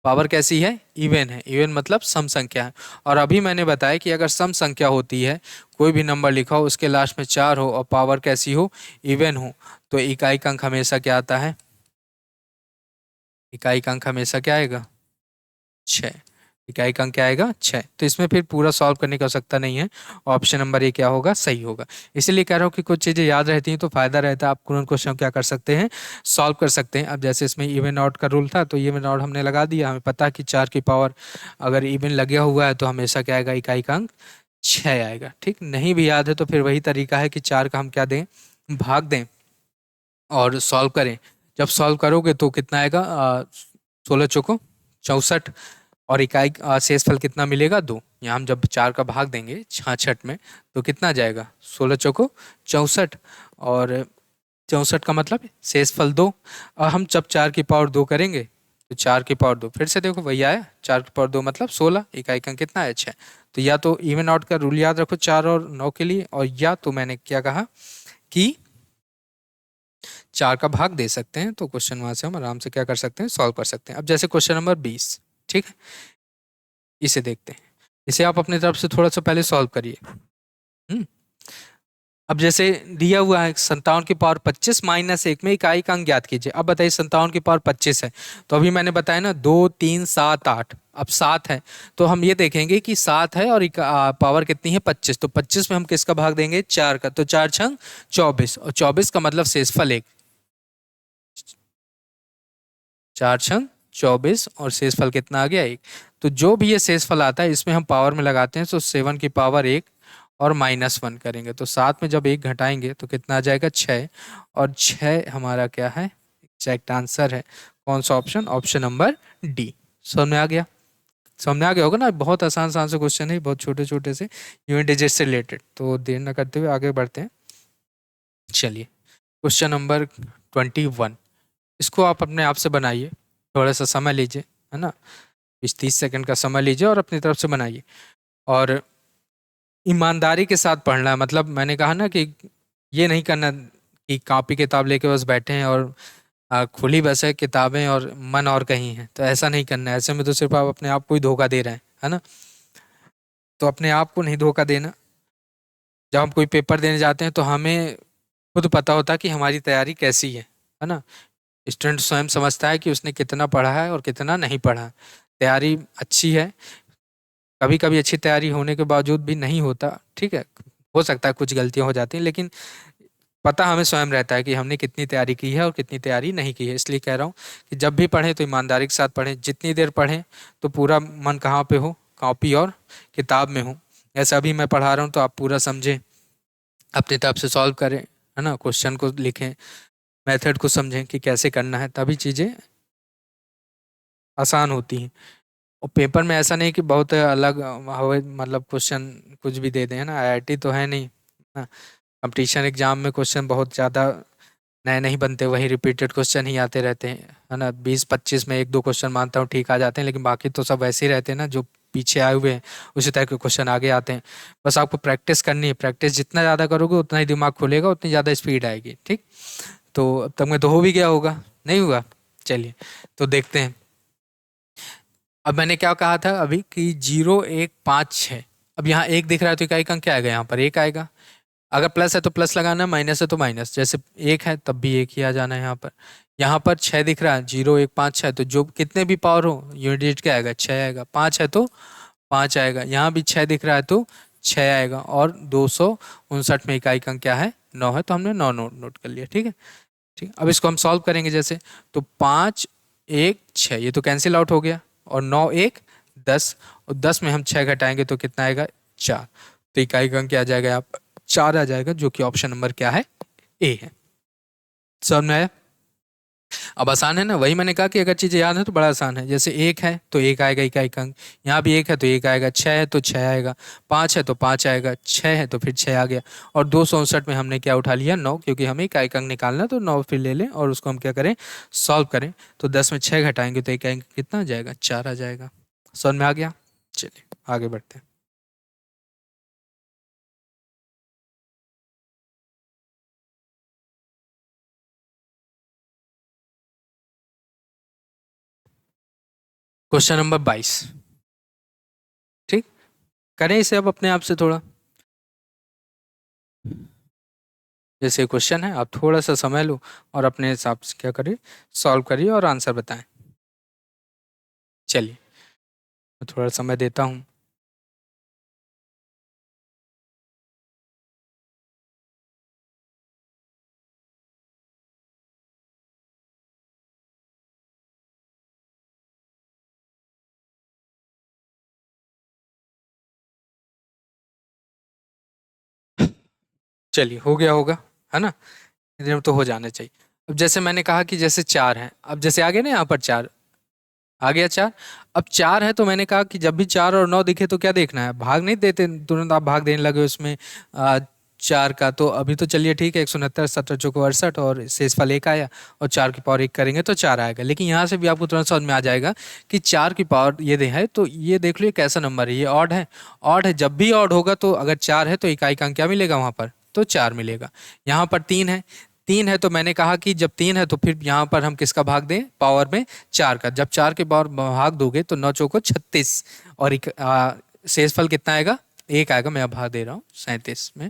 S1: पावर कैसी है, इवन है, इवन मतलब सम संख्या है। और अभी मैंने बताया कि अगर सम संख्या होती है, कोई भी नंबर लिखा हो उसके लास्ट में 4 हो और पावर कैसी हो, इवन हो, तो इकाई का अंक हमेशा क्या आता है, इकाई का अंक हमेशा क्या आएगा, 6। इकाई का अंक क्या आएगा, 6। तो इसमें फिर पूरा सॉल्व करने की आवश्यकता नहीं है, ऑप्शन नंबर ए क्या होगा, सही होगा। इसीलिए कह रहा हूँ कि कुछ चीज़ें याद रहती हैं तो फायदा रहता है, आप तुरंत क्वेश्चन क्या कर सकते हैं, सॉल्व कर सकते हैं। अब जैसे इसमें इवन आउट का रूल था तो इवन आउट हमने लगा दिया, हमें पता कि 4 की पावर अगर इवन लगा हुआ है तो हमेशा क्या आएगा, इकाई का अंक 6 आएगा, ठीक। नहीं भी याद है तो फिर वही तरीका है कि 4 का हम क्या दें, भाग दें और सॉल्व करें। जब सॉल्व करोगे तो कितना आएगा, 16 चौको 64, और इकाई शेषफल कितना मिलेगा, 2। यहाँ हम जब 4 का भाग देंगे 66 में तो कितना आ जाएगा, 16 चौको 64, और 64 का मतलब शेषफल 2। और हम जब 4 की पावर 2 करेंगे तो 4 की पावर 2, फिर से देखो वही आया, 4 की पावर 2 मतलब 16, इकाई का कितना है, 6। तो या तो इवन आउट का रूल याद रखो 4 और 9 के लिए, और या तो मैंने क्या कहा कि 4 का भाग दे सकते हैं, तो क्वेश्चन वहां से हम आराम से क्या कर सकते हैं, सॉल्व कर सकते हैं। अब जैसे क्वेश्चन नंबर 20, ठीक है, इसे देखते हैं। इसे आप अपनी तरफ से थोड़ा सा पहले सॉल्व करिए। अब जैसे दिया हुआ है 57 की पावर 25 माइनस 1 में इकाई का अंक ज्ञात कीजिए। अब बताइए 57 की पावर 25 है, तो अभी मैंने बताया ना 2 3 7 8, अब 7 है तो हम ये देखेंगे कि 7 है और पावर कितनी है, 25, तो 25 में हम किसका भाग देंगे, 4 का, तो 4 छंग 24, और 24 का मतलब शेषफल 1, 4 छंग 24, और शेषफल कितना आ गया, 1। तो जो भी ये शेषफल आता है इसमें हम पावर में लगाते हैं, तो 7 की पावर 1 और -1 करेंगे, तो 7 में जब 1 घटाएंगे तो कितना आ जाएगा, 6, और 6 हमारा क्या है, एग्जैक्ट आंसर है। कौन सा ऑप्शन? Option number D. समझ में आ गया? समझ में आ गया होगा ना, बहुत आसान आसान से क्वेश्चन है, बहुत छोटे छोटे से यूनिट डिजिट से रिलेटेड। तो देर न करते हुए आगे बढ़ते हैं। चलिए क्वेश्चन नंबर 21, इसको आप अपने आप से बनाइए, थोड़ा सा समय लीजिए, है ना, 20-30 सेकंड का समय लीजिए और अपनी तरफ से बनाइए। और ईमानदारी के साथ पढ़ना है, मतलब मैंने कहा ना कि ये नहीं करना कि कॉपी किताब लेके बस बैठे हैं और खुली बस है किताबें और मन और कहीं है, तो ऐसा नहीं करना है। ऐसे में तो सिर्फ आप अपने आप को ही धोखा दे रहे हैं, है ना। तो अपने आप को नहीं धोखा देना। जब हम कोई पेपर देने जाते हैं तो हमें खुद पता होता है कि हमारी तैयारी कैसी है ना। स्टूडेंट स्वयं समझता है कि उसने कितना पढ़ा है और कितना नहीं पढ़ा है। तैयारी अच्छी है, कभी कभी अच्छी तैयारी होने के बावजूद भी नहीं होता, ठीक है, हो सकता है कुछ गलतियां हो जाती हैं, लेकिन पता हमें स्वयं रहता है कि हमने कितनी तैयारी की है और कितनी तैयारी नहीं की है। इसलिए कह रहा हूँ कि जब भी पढ़ें तो ईमानदारी के साथ पढ़ें, जितनी देर पढ़ें तो पूरा मन कहाँ पे हो? कॉपी और किताब में हो। ऐसा भी मैं पढ़ा रहा हूँ तो आप पूरा समझें, अपनी तरफ से सॉल्व करें, है ना, क्वेश्चन को लिखें, मेथड को समझें कि कैसे करना है, तभी चीज़ें आसान होती हैं। और पेपर में ऐसा नहीं कि बहुत अलग हो, मतलब क्वेश्चन कुछ भी दे दें, है ना, आईआईटी तो है नहीं ना। कंपटीशन एग्जाम में क्वेश्चन बहुत ज़्यादा नए नहीं बनते, वही रिपीटेड क्वेश्चन ही आते रहते हैं, है ना। 20-25 में एक दो क्वेश्चन मानता हूँ ठीक आ जाते हैं, लेकिन बाकी तो सब वैसे ही रहते हैं ना, जो पीछे आए हुए हैं उसी तरह के क्वेश्चन आगे आते हैं। बस आपको प्रैक्टिस करनी है, प्रैक्टिस जितना ज़्यादा करोगे उतना ही दिमाग खुलेगा, उतनी ज़्यादा स्पीड आएगी, ठीक। तो अब तक में तो हो भी गया होगा, नहीं हुआ? चलिए तो देखते हैं। अब मैंने क्या कहा था अभी कि 0, 1, 5, 6। अब यहाँ एक दिख रहा है तो इकाई अंक क्या आएगा? यहाँ पर एक आएगा। अगर प्लस है तो प्लस लगाना, माइनस है तो माइनस, जैसे एक है तब भी एक ही आ जाना है यहाँ पर। यहाँ पर 6 दिख रहा है, 0, 1, 5, 6, तो जो कितने भी पावर हो यूनिट डिजिट क्या आएगा? 6 आएगा। 5 है तो 5 आएगा। यहाँ भी 6 दिख रहा है तो 6 आएगा। और 259 में इकाई अंक क्या है? 9 है, तो हमने 9 नोट कर लिया, ठीक है। ठीक, अब इसको हम सॉल्व करेंगे जैसे, तो 5, 1, 6 ये तो कैंसिल आउट हो गया, और 9, 1, 10, और 10 में हम 6 घटाएंगे तो कितना आएगा? 4। तो इकाई का अंक क्या आ जाएगा? यहाँ पर 4 आ जाएगा, जो कि ऑप्शन नंबर क्या है? ए है। समझ में आया? अब आसान है ना, वही मैंने कहा कि अगर चीज़ें याद है तो बड़ा आसान है। जैसे एक है तो एक आएगा इकाई का अंक, यहाँ भी एक है तो एक आएगा, 6 है तो 6 आएगा, 5 है तो 5 आएगा, 6 है तो फिर 6 आ गया, और 259 में हमने क्या उठा लिया? 9, क्योंकि हमें इकाई का अंक निकालना, तो 9 फिर ले लें और उसको हम क्या करें? सॉल्व करें। तो 10 में 6 घटाएंगे तो इकाई अंक कितना आ जाएगा? 4 आ जाएगा। समझ में आ गया? चलिए आगे बढ़ते हैं। क्वेश्चन नंबर 22, ठीक, करें इसे अब अपने आप से थोड़ा। जैसे क्वेश्चन है, आप थोड़ा सा समय लो और अपने हिसाब से क्या करिए? सॉल्व करिए और आंसर बताएं। चलिए मैं थोड़ा समय देता हूँ। चलिए हो गया होगा, है ना, इतने में तो हो जाना चाहिए। अब जैसे मैंने कहा कि जैसे 4 है, अब जैसे आ गया ना यहाँ पर 4, आ गया 4। अब 4 है तो मैंने कहा कि जब भी 4 और 9 दिखे तो क्या देखना है? भाग नहीं देते तुरंत, आप भाग देने लगे उसमें 4 का। तो अभी तो चलिए ठीक है, 169, 17 चौको 68, और शेषफल एक आया, और 4 की पावर एक करेंगे तो 4 आएगा। लेकिन यहाँ से भी आपको तुरंत समझ में आ जाएगा कि 4 की पावर ये दे है, तो ये देख लो ये कैसा नंबर है? ये ऑड है। ऑड है, जब भी ऑड होगा तो अगर 4 है तो इकाई का अंक क्या मिलेगा वहाँ पर? तो 4 मिलेगा। यहाँ पर 3 है, 3 है तो मैंने कहा कि जब 3 है तो फिर यहाँ पर हम किसका भाग दें? पावर में 4 का। जब 4 के पावर भाग दोगे तो 9 चौको 36, और शेषफल कितना आएगा? एक आएगा। मैं अब भाग दे रहा हूँ 37 में,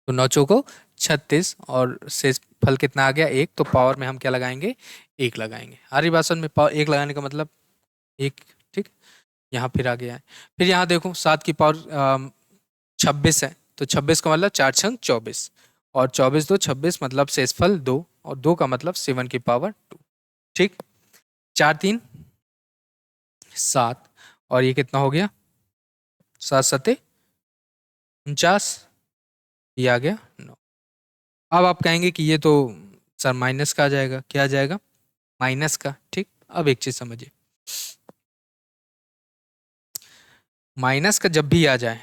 S1: तो 9 चौको 36, और शेष फल कितना आ गया? एक। तो पावर में हम क्या लगाएंगे? एक लगाएंगे। हरी भाषण में पावर एक लगाने का मतलब एक, ठीक। यहाँ फिर आ गया है। फिर यहाँ देखो 7 की पावर 26 है, तो 26 का मतलब 4 छंग 24, और 24 2 26, मतलब शेषफल 2, और 2 का मतलब 7 की पावर 2, ठीक। 4 3 7, और ये कितना हो गया? 7 7 49, ये आ गया 9। अब आप कहेंगे कि ये तो सर माइनस का आ जाएगा, क्या आ जाएगा, माइनस का। ठीक, अब एक चीज समझिए, माइनस का जब भी आ जाए,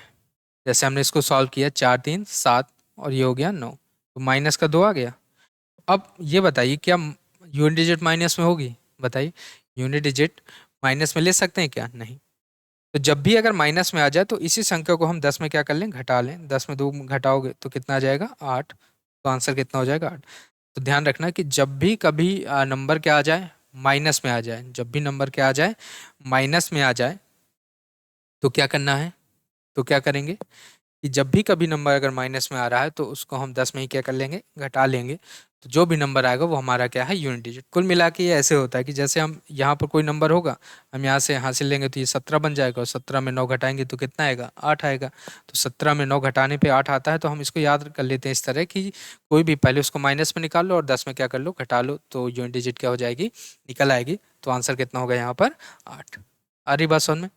S1: जैसे हमने इसको सॉल्व किया, 4 3 7 और ये हो गया 9, तो माइनस का 2 आ गया। अब ये बताइए क्या यूनिट डिजिट माइनस में होगी, बताइए, यूनिट डिजिट माइनस में ले सकते हैं क्या, नहीं। तो जब भी अगर माइनस में आ जाए तो इसी संख्या को हम 10 में क्या कर लें, घटा लें, 10 में 2 घटाओगे तो कितना आ जाएगा, 8, तो आंसर कितना हो जाएगा, 8। तो ध्यान रखना कि जब भी कभी नंबर क्या आ जाए, माइनस में आ जाए, जब भी नंबर क्या आ जाए, माइनस में आ जाए, तो क्या करना है, तो क्या करेंगे कि जब भी कभी नंबर अगर माइनस में आ रहा है तो उसको हम 10 में ही क्या कर लेंगे, घटा लेंगे। तो जो भी नंबर आएगा वो हमारा क्या है, यूनिट डिजिट। कुल मिला के ये ऐसे होता है कि जैसे हम यहाँ पर कोई नंबर होगा, हम यहाँ से हासिल लेंगे तो ये 17 बन जाएगा, और 17 में 9 घटाएंगे तो कितना आएगा, 8 आएगा। तो 17 में 9 घटाने पे 8 आता है, तो हम इसको याद कर लेते हैं इस तरह कि कोई भी पहले उसको माइनस में निकाल लो और 10 में क्या कर लो, घटा लो, तो यूनिट डिजिट क्या हो जाएगी, निकल आएगी। तो आंसर कितना होगा यहाँ पर, 8। आ रही बात समझ में,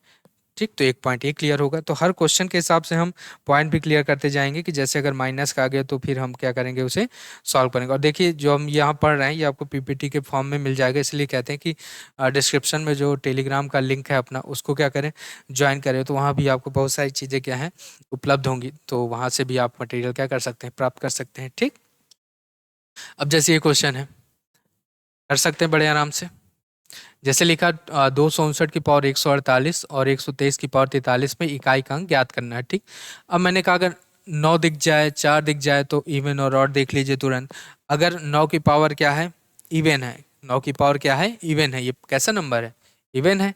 S1: ठीक। तो एक पॉइंट ये क्लियर होगा। तो हर क्वेश्चन के हिसाब से हम पॉइंट भी क्लियर करते जाएंगे कि जैसे अगर माइनस का आ गया तो फिर हम क्या करेंगे, उसे सॉल्व करेंगे। और देखिए जो हम यहाँ पढ़ रहे हैं ये आपको पीपीटी के फॉर्म में मिल जाएगा, इसलिए कहते हैं कि डिस्क्रिप्शन में जो टेलीग्राम का लिंक है अपना, उसको क्या करें, ज्वाइन करें। तो वहाँ भी आपको बहुत सारी चीज़ें क्या हैं, उपलब्ध होंगी, तो वहाँ से भी आप मटेरियल क्या कर सकते हैं, प्राप्त कर सकते हैं। ठीक, अब जैसे ये क्वेश्चन है, कर सकते हैं बड़े आराम से। जैसे लिखा 259 की पावर 148 और 123 की पावर 43 में इकाई का अंक ज्ञात करना है। ठीक, अब मैंने कहा अगर 9 दिख जाए, 4 दिख जाए तो इवन और ऑड देख लीजिए तुरंत। अगर 9 की पावर क्या है, इवन है, 9 की पावर क्या है, इवन है, ये कैसा नंबर है, इवन है।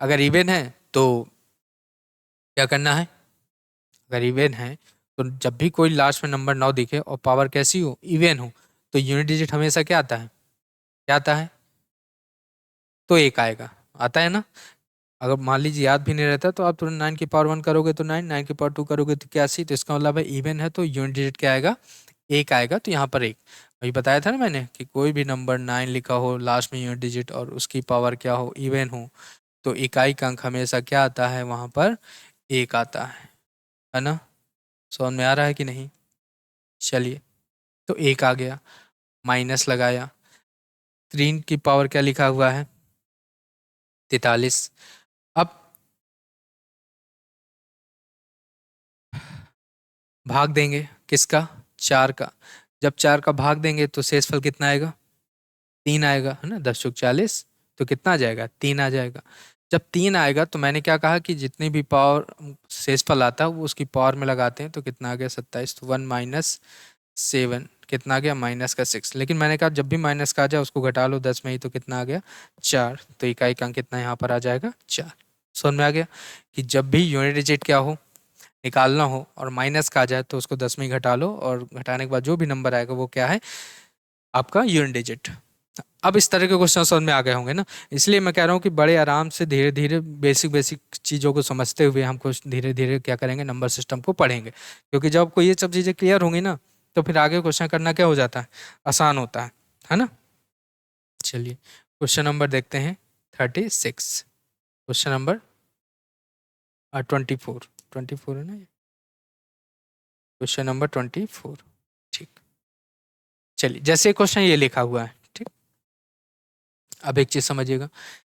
S1: अगर इवन है तो क्या करना है, अगर इवन है तो जब भी कोई लास्ट में नंबर 9 दिखे और पावर कैसी हो, इवन हो, तो यूनिट डिजिट हमेशा क्या आता है, क्या आता है, तो एक आएगा, आता है ना। अगर मान लीजिए याद भी नहीं रहता तो आप तुरंत 9 की पावर 1 करोगे तो 9, 9 की पावर 2 करोगे तो 81, तो इसका मतलब है इवन है तो यूनिट डिजिट क्या आएगा, एक आएगा। तो यहाँ पर एक, अभी बताया था ना मैंने कि कोई भी नंबर 9 लिखा हो लास्ट में यूनिट डिजिट और उसकी पावर क्या हो, इवन हो, तो इकाई का अंक हमेशा क्या आता है, वहाँ पर एक आता है ना। समझ में आ रहा है कि नहीं, चलिए, तो एक आ गया, माइनस लगाया, 3 की पावर क्या लिखा हुआ है, 43। अब भाग देंगे किसका, 4 का। जब 4 का भाग देंगे तो शेषफल कितना आएगा, 3 आएगा, है ना, 10 × 40, तो कितना आ जाएगा, 3 आ जाएगा। जब 3 आएगा तो मैंने क्या कहा कि जितनी भी पावर शेषफल आता है वो उसकी पावर में लगाते हैं, तो कितना आ गया, 27, तो 1 - 7 कितना आ गया, -6। लेकिन मैंने कहा जब भी माइनस का आ जाए उसको घटा लो 10 में ही, तो कितना आ गया, 4। तो इकाई का अंक कितना यहाँ पर आ जाएगा, 4। समझ में आ गया कि जब भी यूनिट डिजिट क्या हो, निकालना हो और माइनस का आ जाए तो उसको 10 में ही घटा लो, और घटाने के बाद जो भी नंबर आएगा वो क्या है, आपका यूनिट डिजिट। अब इस तरह के क्वेश्चन समझ में आ गए होंगे ना। इसलिए मैं कह रहा हूँ कि बड़े आराम से धीरे धीरे बेसिक बेसिक चीज़ों को समझते हुए हमको धीरे धीरे क्या करेंगे, नंबर सिस्टम को पढ़ेंगे, क्योंकि जब आपको ये सब चीज़ें क्लियर होंगी ना तो फिर आगे क्वेश्चन करना क्या हो जाता है, आसान होता है ना। चलिए क्वेश्चन नंबर देखते हैं 36, क्वेश्चन नंबर 24, 24 है ना, क्वेश्चन नंबर 24। ठीक, चलिए जैसे क्वेश्चन ये लिखा हुआ है, ठीक। अब एक चीज समझिएगा,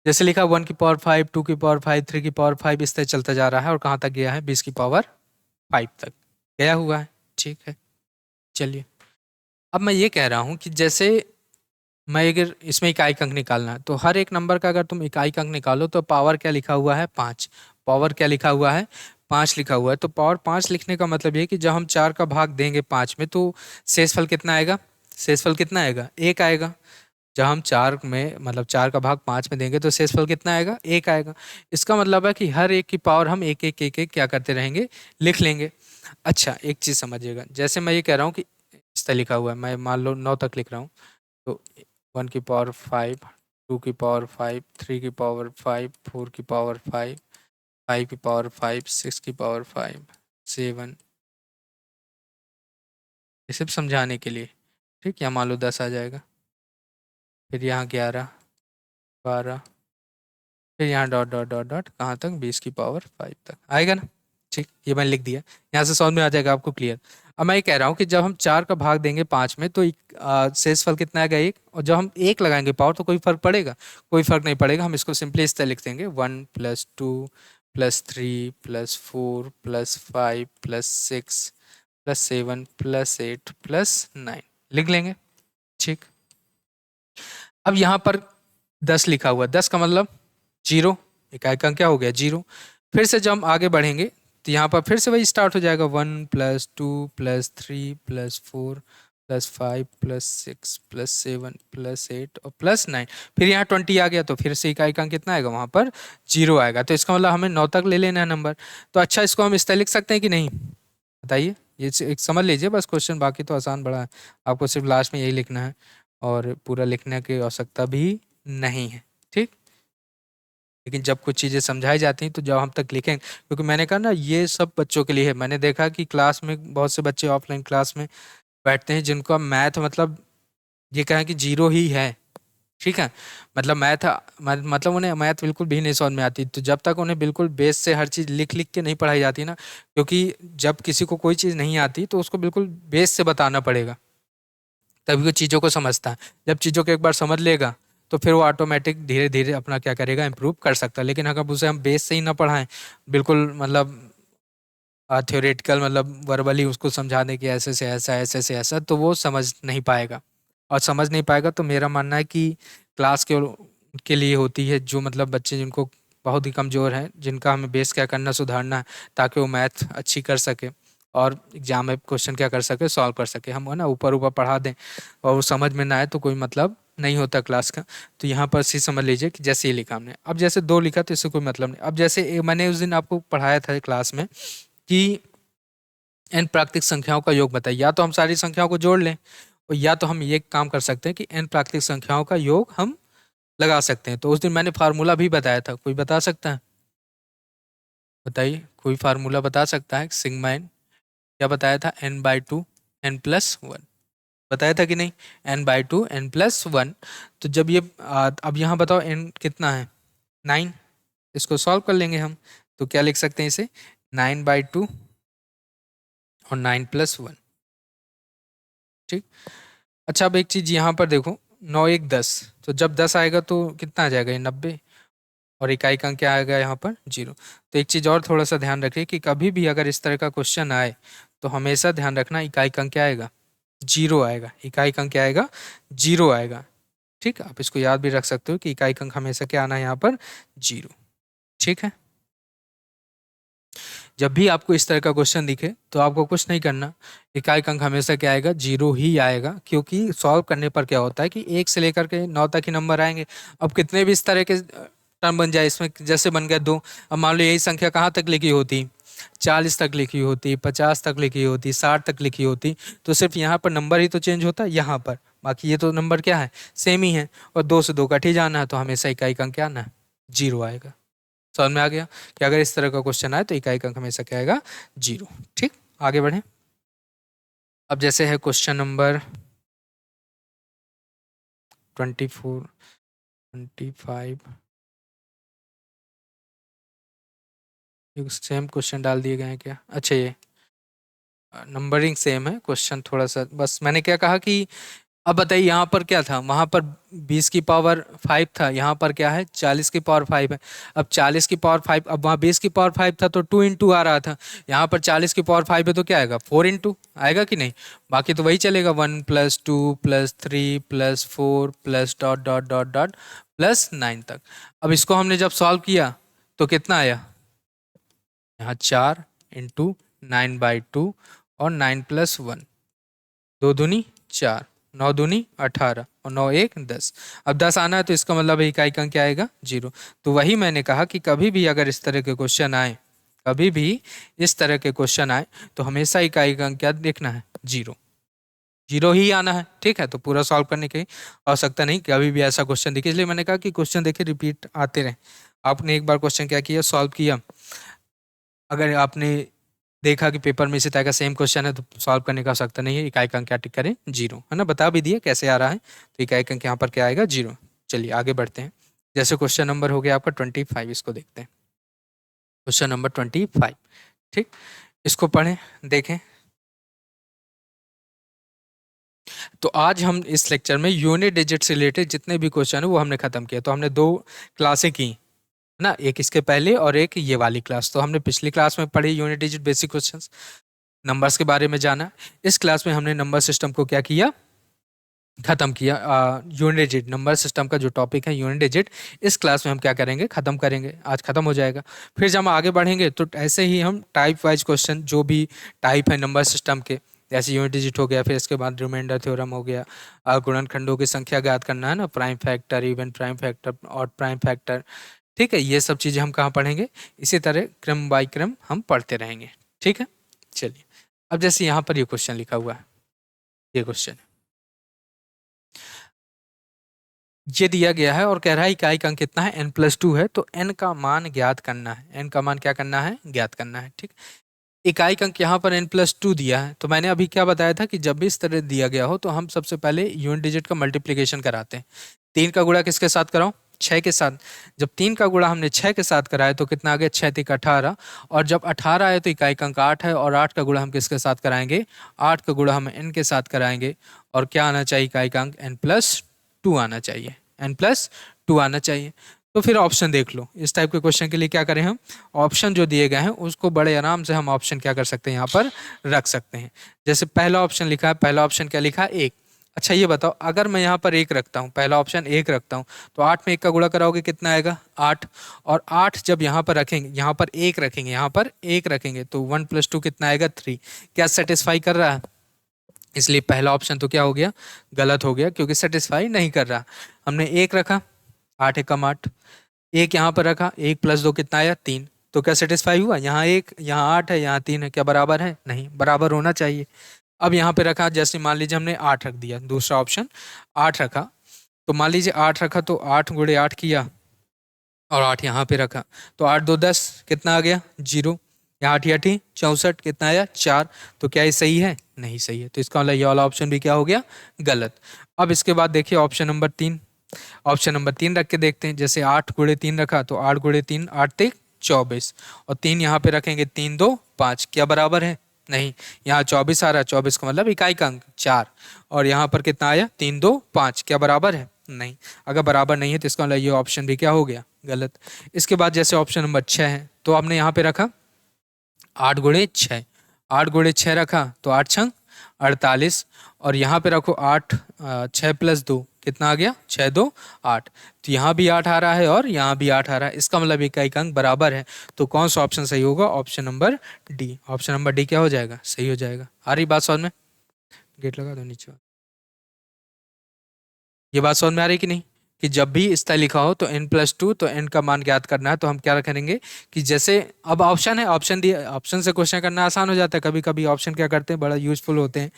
S1: जैसे लिखा 1 की पावर 5, 2 की पावर 5, 3 की पावर 5, इस तरह चलता जा रहा है और कहाँ तक गया है, 20 की पावर 5 तक गया हुआ है। ठीक है, चलिए अब मैं ये कह रहा हूँ कि जैसे मैं अगर इसमें इकाई अंक निकालना है तो हर एक नंबर का अगर तुम इकाई अंक निकालो तो पावर क्या लिखा हुआ है, 5। पावर क्या लिखा हुआ है, 5 लिखा हुआ है। तो पावर 5 लिखने का मतलब ये है कि जब हम 4 का भाग देंगे 5 में तो शेषफल कितना आएगा, शेषफल कितना आएगा, एक आएगा। जब हम 4 में मतलब 4 का भाग 5 में देंगे तो शेषफल कितना आएगा, एक आएगा। इसका मतलब है कि हर एक की पावर हम एक एक एक एक क्या करते रहेंगे, लिख लेंगे। अच्छा एक चीज़ समझिएगा, जैसे मैं ये कह रहा हूँ कि इस तरह लिखा हुआ है, मैं मान लो 9 तक लिख रहा हूँ, तो 1 की पावर 5, 2 की पावर 5, 3 की पावर 5, 4 की पावर 5, 5 की पावर 5, 6 की पावर 5, 7, ये सब समझाने के लिए। ठीक, या मान लो 10 आ जाएगा, फिर यहाँ 11, 12, फिर यहाँ डॉट डॉट डॉट डॉट कहाँ तक, 20 की पावर 5 तक आएगा ना। ठीक, ये मैंने लिख दिया, यहाँ से समझ में आ जाएगा आपको क्लियर। अब मैं ये कह रहा हूँ कि जब हम 4 का भाग देंगे 5 में तो शेषफल कितना आएगा 1, और जब हम 1 लगाएंगे पावर तो कोई फर्क पड़ेगा? कोई फर्क नहीं पड़ेगा। हम इसको सिंपली इस तरह लिख देंगे 1 + 2 + 3 + 4 + 5 + 6 + 7 + 8 + 9 लिख लेंगे। ठीक, अब यहाँ पर 10 लिखा हुआ है, 10 का मतलब 0, इकाई का क्या हो गया 0। फिर से जब हम आगे बढ़ेंगे तो यहाँ पर फिर से वही स्टार्ट हो जाएगा 1 + 2 + 3 + 4 + 5 + 6 + 7 + 8 और +9। फिर यहाँ 20 आ गया तो फिर से इकाई का अंक कितना आएगा वहाँ पर 0 आएगा। तो इसका मतलब हमें 9 तक ले लेना है नंबर। तो अच्छा, इसको हम इस तरह लिख सकते हैं कि नहीं, बताइए? ये एक समझ लीजिए बस क्वेश्चन, बाकी तो आसान बड़ा है, आपको सिर्फ लास्ट में यही लिखना है और पूरा लिखने की आवश्यकता भी नहीं है। ठीक, लेकिन जब कुछ चीज़ें समझाई जाती हैं तो जब हम तक लिखें, क्योंकि मैंने कहा ना ये सब बच्चों के लिए है। मैंने देखा कि क्लास में बहुत से बच्चे ऑफलाइन क्लास में बैठते हैं जिनको मैथ मतलब ये कहें कि 0 ही है। ठीक है, मतलब मैथ मतलब उन्हें मैथ बिल्कुल भी नहीं समझ में आती। तो जब तक उन्हें बिल्कुल बेस से हर चीज़ लिख लिख के नहीं पढ़ाई जाती ना, क्योंकि जब किसी को कोई चीज़ नहीं आती तो उसको बिल्कुल बेस से बताना पड़ेगा, तभी वो चीज़ों को समझता है। जब चीज़ों को एक बार समझ लेगा तो फिर वो ऑटोमेटिक धीरे धीरे अपना क्या करेगा, इम्प्रूव कर सकता है। लेकिन अगर उसे हम बेस से ही ना पढ़ाएं, बिल्कुल मतलब थ्योरेटिकल मतलब वर्बली उसको समझा दें कि ऐसे से ऐसा, ऐसे से ऐसा, तो वो समझ नहीं पाएगा। और समझ नहीं पाएगा तो मेरा मानना है कि क्लास के लिए होती है, जो मतलब बच्चे जिनको बहुत ही कमज़ोर हैं, जिनका हमें बेस क्या करना, सुधारना है, ताकि वो मैथ अच्छी कर सके और एग्जाम में क्वेश्चन क्या कर सके, सॉल्व कर सके। हम है ना ऊपर ऊपर पढ़ा दें और वो समझ में ना आए तो कोई मतलब नहीं होता क्लास का। तो यहाँ पर सी समझ लीजिए कि जैसे ये लिखा हमने, अब जैसे 2 लिखा तो इससे कोई मतलब नहीं। अब जैसे मैंने उस दिन आपको पढ़ाया था क्लास में कि n प्राकृतिक संख्याओं का योग बताइए। या तो हम सारी संख्याओं को जोड़ लें और या तो हम ये काम कर सकते हैं कि n प्राकृतिक संख्याओं का योग हम लगा सकते हैं। तो उस दिन मैंने फार्मूला भी बताया था, कोई बता सकता है? बताइए, कोई फार्मूला बता सकता है? सिग्मा n क्या बताया था? n/2 n+1 बताया था कि नहीं? n/2 n+1। तो जब ये अब यहाँ बताओ n कितना है? 9। इसको सॉल्व कर लेंगे हम, तो क्या लिख सकते हैं इसे? 9/2 और 9+1। ठीक, अच्छा अब एक चीज यहाँ पर देखो, 9 1 10, तो जब 10 आएगा तो कितना आ जाएगा? ये 90, और इकाई का अंक क्या आएगा यहाँ पर? 0। तो एक चीज और थोड़ा सा ध्यान रखिए कि कभी भी अगर इस तरह का क्वेश्चन आए तो हमेशा ध्यान रखना इकाई का अंक क्या आएगा? 0 आएगा। इकाई का अंक क्या आएगा? 0 आएगा। ठीक, आप इसको याद भी रख सकते हो कि इकाई का अंक हमेशा क्या आना है यहाँ पर? 0। ठीक है, जब भी आपको इस तरह का क्वेश्चन दिखे तो आपको कुछ नहीं करना, इकाई का अंक हमेशा क्या आएगा? 0 ही आएगा, क्योंकि सॉल्व करने पर क्या होता है कि 1 से लेकर के 9 तक ही नंबर आएंगे। अब कितने भी इस तरह के टर्म बन जाए, इसमें जैसे बन गया 2, अब मान लो यही संख्या कहाँ तक लिखी होती? 40 तक लिखी होती, 50 तक लिखी होती, 60 तक लिखी होती, तो सिर्फ यहाँ पर नंबर ही तो चेंज होता है यहाँ पर, बाकी ये तो नंबर क्या है? सेम ही है। और 2 से 2 कट ही जाना है, तो हमेशा इकाई का अंक क्या आना है? 0 आएगा। समझ में आ गया कि अगर इस तरह का क्वेश्चन आए तो इकाई का अंक हमेशा क्या आएगा? 0। ठीक, आगे बढ़ें। अब जैसे है क्वेश्चन नंबर 24 25, सेम क्वेश्चन डाल दिए गए हैं क्या? अच्छा, ये नंबरिंग सेम है, क्वेश्चन थोड़ा सा, बस मैंने क्या कहा कि अब बताइए यहाँ पर क्या था? वहाँ पर 20 की पावर 5 था, यहाँ पर क्या है? 40 की पावर 5 है। अब 40 की पावर 5, अब वहाँ 20 की पावर 5 था तो 2 इंटू आ रहा था, यहाँ पर 40 की पावर 5 है तो क्या आएगा? 4 इंटू आएगा कि नहीं? बाकी तो वही चलेगा, 1 + 2 + 3 + 4 + डॉट डॉट डॉट डॉट +9 तक। अब इसको हमने जब सॉल्व किया तो कितना आया? यहाँ 4 इंटू 9/2 और 9+1, 2 दूनी 4, 9 दूनी 18 और 9 1 10। अब 10 आना है तो इसका मतलब इकाई का अंक क्या आएगा? 0। तो वही मैंने कहा कि कभी भी अगर इस तरह के क्वेश्चन आए, कभी भी इस तरह के क्वेश्चन आए तो हमेशा इकाई का अंक क्या देखना है? 0। 0 ही आना है। ठीक है, तो पूरा सॉल्व करने की आवश्यकता नहीं, कभी भी ऐसा क्वेश्चन दिखे। इसलिए मैंने कहा कि क्वेश्चन देखे रिपीट आते रहे। आपने एक बार क्वेश्चन क्या किया? सॉल्व किया। अगर आपने देखा कि पेपर में इसी तरह का सेम क्वेश्चन है तो सॉल्व करने का आवश्यकता नहीं है, इकाई का अंक क्या टिक करें? 0, है ना? बता भी दिए कैसे आ रहा है, तो इकाई का अंक यहाँ पर क्या आएगा? 0। चलिए आगे बढ़ते हैं। जैसे क्वेश्चन नंबर हो गया आपका 25, इसको देखते हैं। क्वेश्चन नंबर 25, ठीक, इसको पढ़ें, देखें। तो आज हम इस लेक्चर में यूनिट डिजिट से रिलेटेड जितने भी क्वेश्चन है वो हमने खत्म किया। तो हमने 2 क्लासें की ना, एक इसके पहले और एक ये वाली क्लास। तो हमने पिछली क्लास में पढ़ी unit digit basic questions, numbers के बारे में जाना। इस क्लास में हमने नंबर सिस्टम को क्या किया, खत्म किया। यूनिट डिजिट नंबर सिस्टम का जो टॉपिक है यूनिट डिजिट, इस क्लास में हम क्या करेंगे, खत्म करेंगे। आज खत्म हो जाएगा। फिर जब हम आगे बढ़ेंगे तो ऐसे ही हम टाइप वाइज क्वेश्चन, जो भी टाइप है नंबर सिस्टम के, जैसे यूनिट डिजिट हो गया, फिर इसके बाद रिमाइंडर थ्योरम हो गया, गुणनखंडों की संख्या ज्ञात करना है ना, prime factor, even prime factor और प्राइम फैक्टर। ठीक है, ये सब चीज़ें हम कहाँ पढ़ेंगे, इसी तरह क्रम बाई क्रम हम पढ़ते रहेंगे। ठीक है, चलिए। अब जैसे यहाँ पर ये क्वेश्चन लिखा हुआ है, ये क्वेश्चन ये दिया गया है और कह रहा है इकाई का अंक कितना है, n+2 है, तो n का मान ज्ञात करना है। n का मान क्या करना है, ज्ञात करना है। ठीक, इकाई का अंक यहाँ पर n+2 दिया है, तो मैंने अभी क्या बताया था कि जब भी इस तरह दिया गया हो तो हम सबसे पहले यूनिट डिजिट का मल्टीप्लीकेशन कराते हैं। 3 का गुणा किसके साथ कराओ, 6 के साथ। जब 3 का गुणा हमने 6 के साथ कराया तो कितना आ गया, 6 3 18। और जब 18 है तो इकाई का अंक 8 है, और 8 का गुणा हम किसके साथ कराएंगे, 8 का गुणा हम n के साथ कराएंगे। और क्या आना चाहिए, इकाई का अंक n+2 आना चाहिए, n+2 आना चाहिए। तो फिर ऑप्शन देख लो, इस टाइप के क्वेश्चन के लिए क्या करें हम, ऑप्शन जो दिए गए हैं उसको बड़े आराम से हम ऑप्शन क्या कर सकते हैं, यहाँ पर रख सकते हैं। जैसे पहला ऑप्शन लिखा है, पहला ऑप्शन क्या लिखा है, 1। अच्छा ये बताओ, अगर मैं यहाँ पर 1 रखता हूँ, पहला ऑप्शन 1 रखता हूँ, तो 8 में 1 का गुणा कराओगे कितना आएगा, 8। और 8 जब यहाँ पर रखेंगे, यहाँ पर 1 रखेंगे, यहाँ पर 1 रखेंगे, तो 1+2 कितना आएगा, 3। क्या सेटिस्फाई कर रहा है, इसलिए पहला ऑप्शन तो क्या हो गया, गलत हो गया, क्योंकि सेटिस्फाई नहीं कर रहा। हमने 1 रखा, 8 एकम 8, 1 यहाँ पर रखा, 1+2 कितना आया, 3। तो क्या सेटिस्फाई हुआ, यहाँ 1, यहाँ 8 है, यहाँ 3 है, क्या बराबर है, नहीं, बराबर होना चाहिए। अब यहाँ पे रखा, जैसे मान लीजिए हमने 8 रख दिया, दूसरा ऑप्शन 8 रखा, तो मान लीजिए 8 रखा तो 8 गुणे 8 किया, और 8 यहाँ पे रखा, तो 8 2 10 कितना आ गया, 0। यहाँ 8 8 64 कितना आया, 4। तो क्या ये सही है, नहीं सही है, तो इसका मतलब ये वाला ऑप्शन भी क्या हो गया, गलत। अब इसके बाद देखिए ऑप्शन नंबर 3, ऑप्शन नंबर 3 रख के देखते हैं। जैसे 8 गुणे 3 रखा, तो 8 गुणे 3 8 3 24, और 3 यहाँ पे रखेंगे, 3 2 5, क्या बराबर है, नहीं। यहाँ 24 आ रहा है, 24 का मतलब इकाई का अंक 4, और यहाँ पर कितना आया, 3 2 5, क्या बराबर है, नहीं। अगर बराबर नहीं है तो इसका मतलब ये ऑप्शन भी क्या हो गया, गलत। इसके बाद जैसे ऑप्शन नंबर 6 है, तो हमने यहाँ पे रखा 8 गुणे 6, 8 गुणे 6 रखा, तो 8 छंग 48, और यहाँ पे रखो 8 6+2 कितना आ गया, 6 2 8। तो यहाँ भी 8 आ रहा है और यहाँ भी 8 आ रहा है, इसका मतलब इकाई का अंक बराबर है। तो कौन सा ऑप्शन सही होगा, option number D. Option number D क्या हो जाएगा, सही हो जाएगा। आ रही बात समझ में, गेट लगा दो नीचे। ये बात समझ में आ रही कि नहीं, कि जब भी इस तरह लिखा हो तो n+2, तो n का मान ज्ञात करना है, तो हम क्या करेंगे कि जैसे अब ऑप्शन है, ऑप्शन दिए, ऑप्शन से क्वेश्चन करना आसान हो जाता है। कभी कभी ऑप्शन क्या करते हैं, बड़ा यूजफुल होते हैं।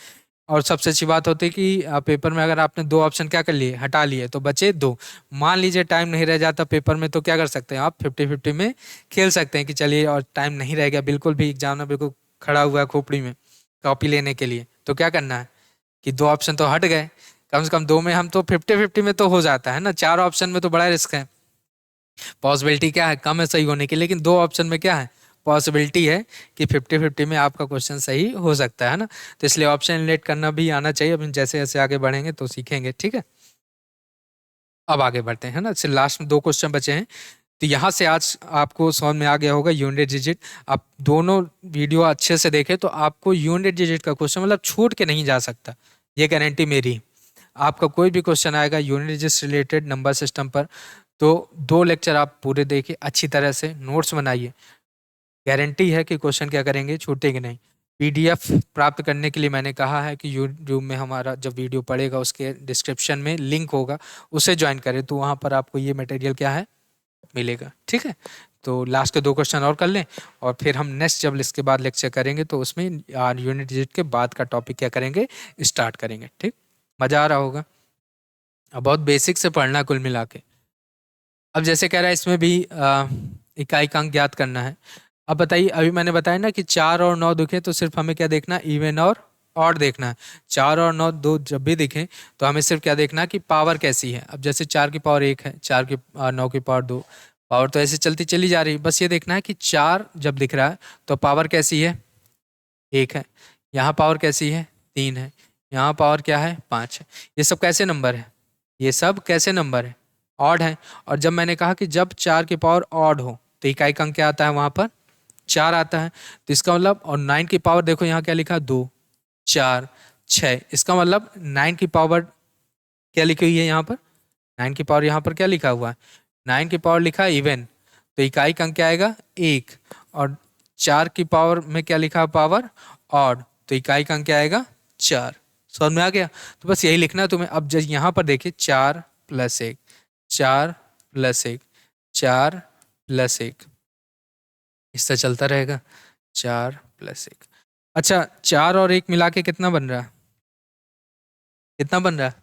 S1: और सबसे अच्छी बात होती है कि पेपर में अगर आपने 2 ऑप्शन क्या कर लिए, हटा लिए, तो बचे 2। मान लीजिए टाइम नहीं रह जाता पेपर में, तो क्या कर सकते हैं आप, 50-50 में खेल सकते हैं कि चलिए, और टाइम नहीं रह गया बिल्कुल भी, एग्जाम में बिल्कुल खड़ा हुआ है खोपड़ी में कॉपी लेने के लिए, तो क्या करना है कि 2 ऑप्शन तो हट गए, कम से कम 2 में हम तो 50-50 में तो हो जाता है ना। 4 ऑप्शन में तो बड़ा रिस्क है, पॉसिबिलिटी क्या है, कम है सही होने की, लेकिन 2 ऑप्शन में क्या है, पॉसिबिलिटी है कि 50-50 में आपका क्वेश्चन सही हो सकता है ना। तो इसलिए ऑप्शन एलिमिनेट करना भी आना चाहिए। अब जैसे जैसे आगे बढ़ेंगे तो सीखेंगे, ठीक है। अब आगे बढ़ते हैं ना, सिर्फ लास्ट में 2 क्वेश्चन बचे हैं। तो यहाँ से आज आपको समझ में आ गया होगा यूनिट डिजिट। आप दोनों वीडियो अच्छे से देखें तो आपको यूनिट डिजिट का क्वेश्चन मतलब छूट के नहीं जा सकता, ये गारंटी मेरी। आपका कोई भी क्वेश्चन आएगा यूनिट डिजिट से रिलेटेड नंबर सिस्टम पर, तो 2 लेक्चर आप पूरे देखिए, अच्छी तरह से नोट्स बनाइए, गारंटी है कि क्वेश्चन क्या करेंगे, छूटेंगे नहीं। पीडीएफ प्राप्त करने के लिए मैंने कहा है कि यूट्यूब में हमारा जब वीडियो पड़ेगा उसके डिस्क्रिप्शन में लिंक होगा, उसे ज्वाइन करें, तो वहाँ पर आपको ये मटेरियल क्या है, मिलेगा, ठीक है। तो लास्ट के 2 क्वेश्चन और कर लें, और फिर हम नेक्स्ट जब इसके बाद लेक्चर करेंगे तो उसमें यूनिट डिजिट के बाद का टॉपिक क्या करेंगे, स्टार्ट करेंगे, ठीक। मज़ा आ रहा होगा, अब बहुत बेसिक से पढ़ना कुल मिला के। अब जैसे कह रहा है इसमें भी इकाई का अंक ज्ञात करना है। अब बताइए, अभी मैंने बताया ना कि 4 और 9 दिखे तो सिर्फ हमें क्या देखना है, इवन और ऑड देखना है। 4 और 9 दो जब भी दिखें तो हमें सिर्फ क्या देखना है कि पावर कैसी है। अब जैसे 4 की पावर 1 है, 9 की पावर 2, पावर तो ऐसे चलती चली जा रही है, बस ये देखना है कि 4 जब दिख रहा है तो पावर कैसी है, 1 है। यहाँ पावर कैसी है, 3 है। यहाँ पावर क्या है, 5 है। ये सब कैसे नंबर है, ये सब कैसे नंबर है, ऑड है। और जब मैंने कहा कि जब 4 की पावर ऑड हो तो इकाई का अंक क्या आता है, वहां पर 4 आता है। तो इसका मतलब, और 9 की पावर देखो यहाँ क्या लिखा, 2, 4, 6। इसका मतलब 9 की पावर क्या लिखी हुई है यहाँ पर, 9 की पावर यहाँ पर क्या लिखा हुआ है, 9 की पावर लिखा है इवन, तो इकाई का अंक क्या आएगा, 1। और 4 की पावर में क्या लिखा है, पावर ऑड, तो इकाई का अंक क्या आएगा, 4। समझ में आ गया। तो बस यही लिखना है तुम्हें। अब जब यहाँ पर देखिए 4+1, 4+1, 4+1, इससे चलता रहेगा, 4+1। अच्छा, 4 और 1 मिला के कितना बन रहा है, कितना बन रहा है,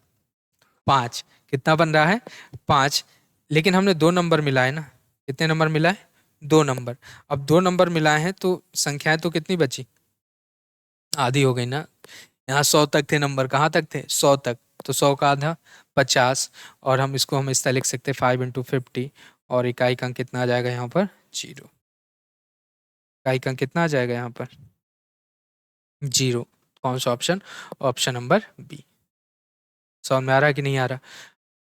S1: 5। कितना बन रहा है, 5। लेकिन हमने 2 नंबर मिलाए ना, कितने नंबर मिलाए, 2 नंबर। अब 2 नंबर मिलाए हैं तो संख्याएं तो कितनी बची, आधी हो गई ना। यहाँ 100 तक थे नंबर, कहाँ तक थे, 100 तक। तो 100 का आधा 50। और हम इस तरह लिख सकते हैं 5 × 50। और इकाई का अंक कितना आ जाएगा यहाँ पर, 0। इकाई का अंक कितना आ जाएगा यहाँ पर, 0। कौन सा ऑप्शन, ऑप्शन नंबर बी। समझ में आ रहा है कि नहीं आ रहा,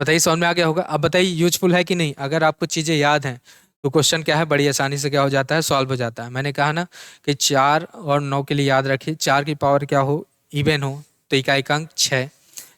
S1: बताइए। समझ में आ गया होगा। अब बताइए यूजफुल है कि नहीं, अगर आपको चीज़ें याद हैं तो क्वेश्चन क्या है, बड़ी आसानी से क्या हो जाता है, सॉल्व हो जाता है। मैंने कहा ना कि 4 और 9 के लिए याद रखिए, 4 की पावर क्या हो, इवन हो, तो इकाई का अंक 6।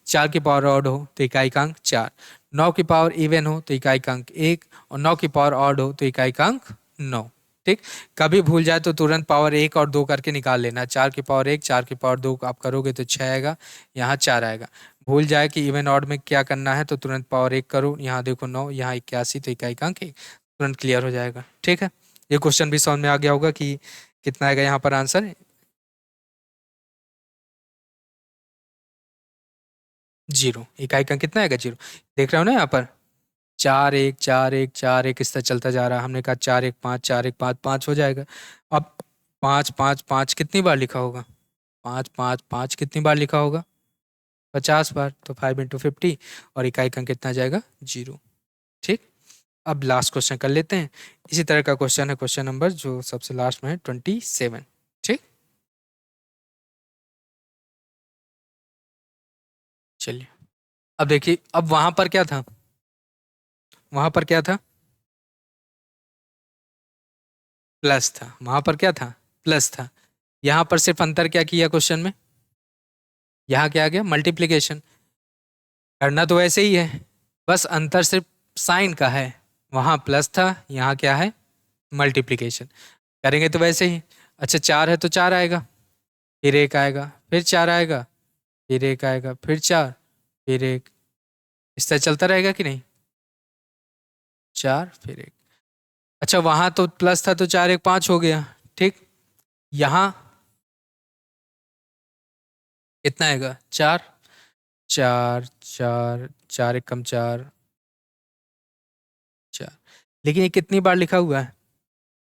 S1: 4 की पावर ऑड हो तो इकाई का अंक 4। 9 की पावर इवन हो तो इकाई का अंक 1। और 9 की पावर ऑड हो तो इकाई का अंक 9। ठीक। कभी भूल जाए तो तुरंत पावर 1 और 2 करके निकाल लेना। 4 की पावर 1, 4 की पावर 2 आप करोगे तो 6 आएगा, यहाँ 4 आएगा। भूल जाए कि इवन ऑड में क्या करना है तो तुरंत पावर 1 करो, यहाँ देखो 9, यहाँ 81, तो इकाई का अंक 1, तुरंत क्लियर हो जाएगा। ठीक है, ये क्वेश्चन भी समझ में आ गया होगा कि कितना आएगा यहाँ पर आंसर, 0। इकाई का अंक कितना आएगा, 0। देख रहे हो ना यहाँ पर, 4 1 4 1 4 1 इस तरह चलता जा रहा है। हमने कहा 4 1 5, 4 1 5, 5 हो जाएगा। अब 5 5 5 कितनी बार लिखा होगा, 5 5 5 कितनी बार लिखा होगा, 50 बार। तो 5 × 50, और इकाई का अंक कितना आ जाएगा, 0। ठीक। अब लास्ट क्वेश्चन कर लेते हैं। इसी तरह का क्वेश्चन है, क्वेश्चन नंबर जो सबसे लास्ट में है, 27। ठीक, चलिए। अब देखिए, अब वहां पर क्या था, वहां पर क्या था, प्लस था। वहां पर क्या था, प्लस था। यहाँ पर सिर्फ अंतर क्या किया क्वेश्चन में, यहाँ क्या आ गया, मल्टीप्लीकेशन। करना तो वैसे ही है, बस अंतर सिर्फ साइन का है। वहां प्लस था, यहाँ क्या है, मल्टीप्लीकेशन। करेंगे तो वैसे ही। अच्छा, 4 है तो 4 आएगा, फिर 1 आएगा, फिर 4 आएगा, फिर 1 आएगा, फिर 4, फिर 1। इस तरह चलता रहेगा कि नहीं, 4 फिर 1। अच्छा, वहां तो प्लस था तो 4 1 5 हो गया। ठीक। यहाँ कितना आएगा, 4, 4 4, 4 1 कम 4, 4। लेकिन ये कितनी बार लिखा हुआ है,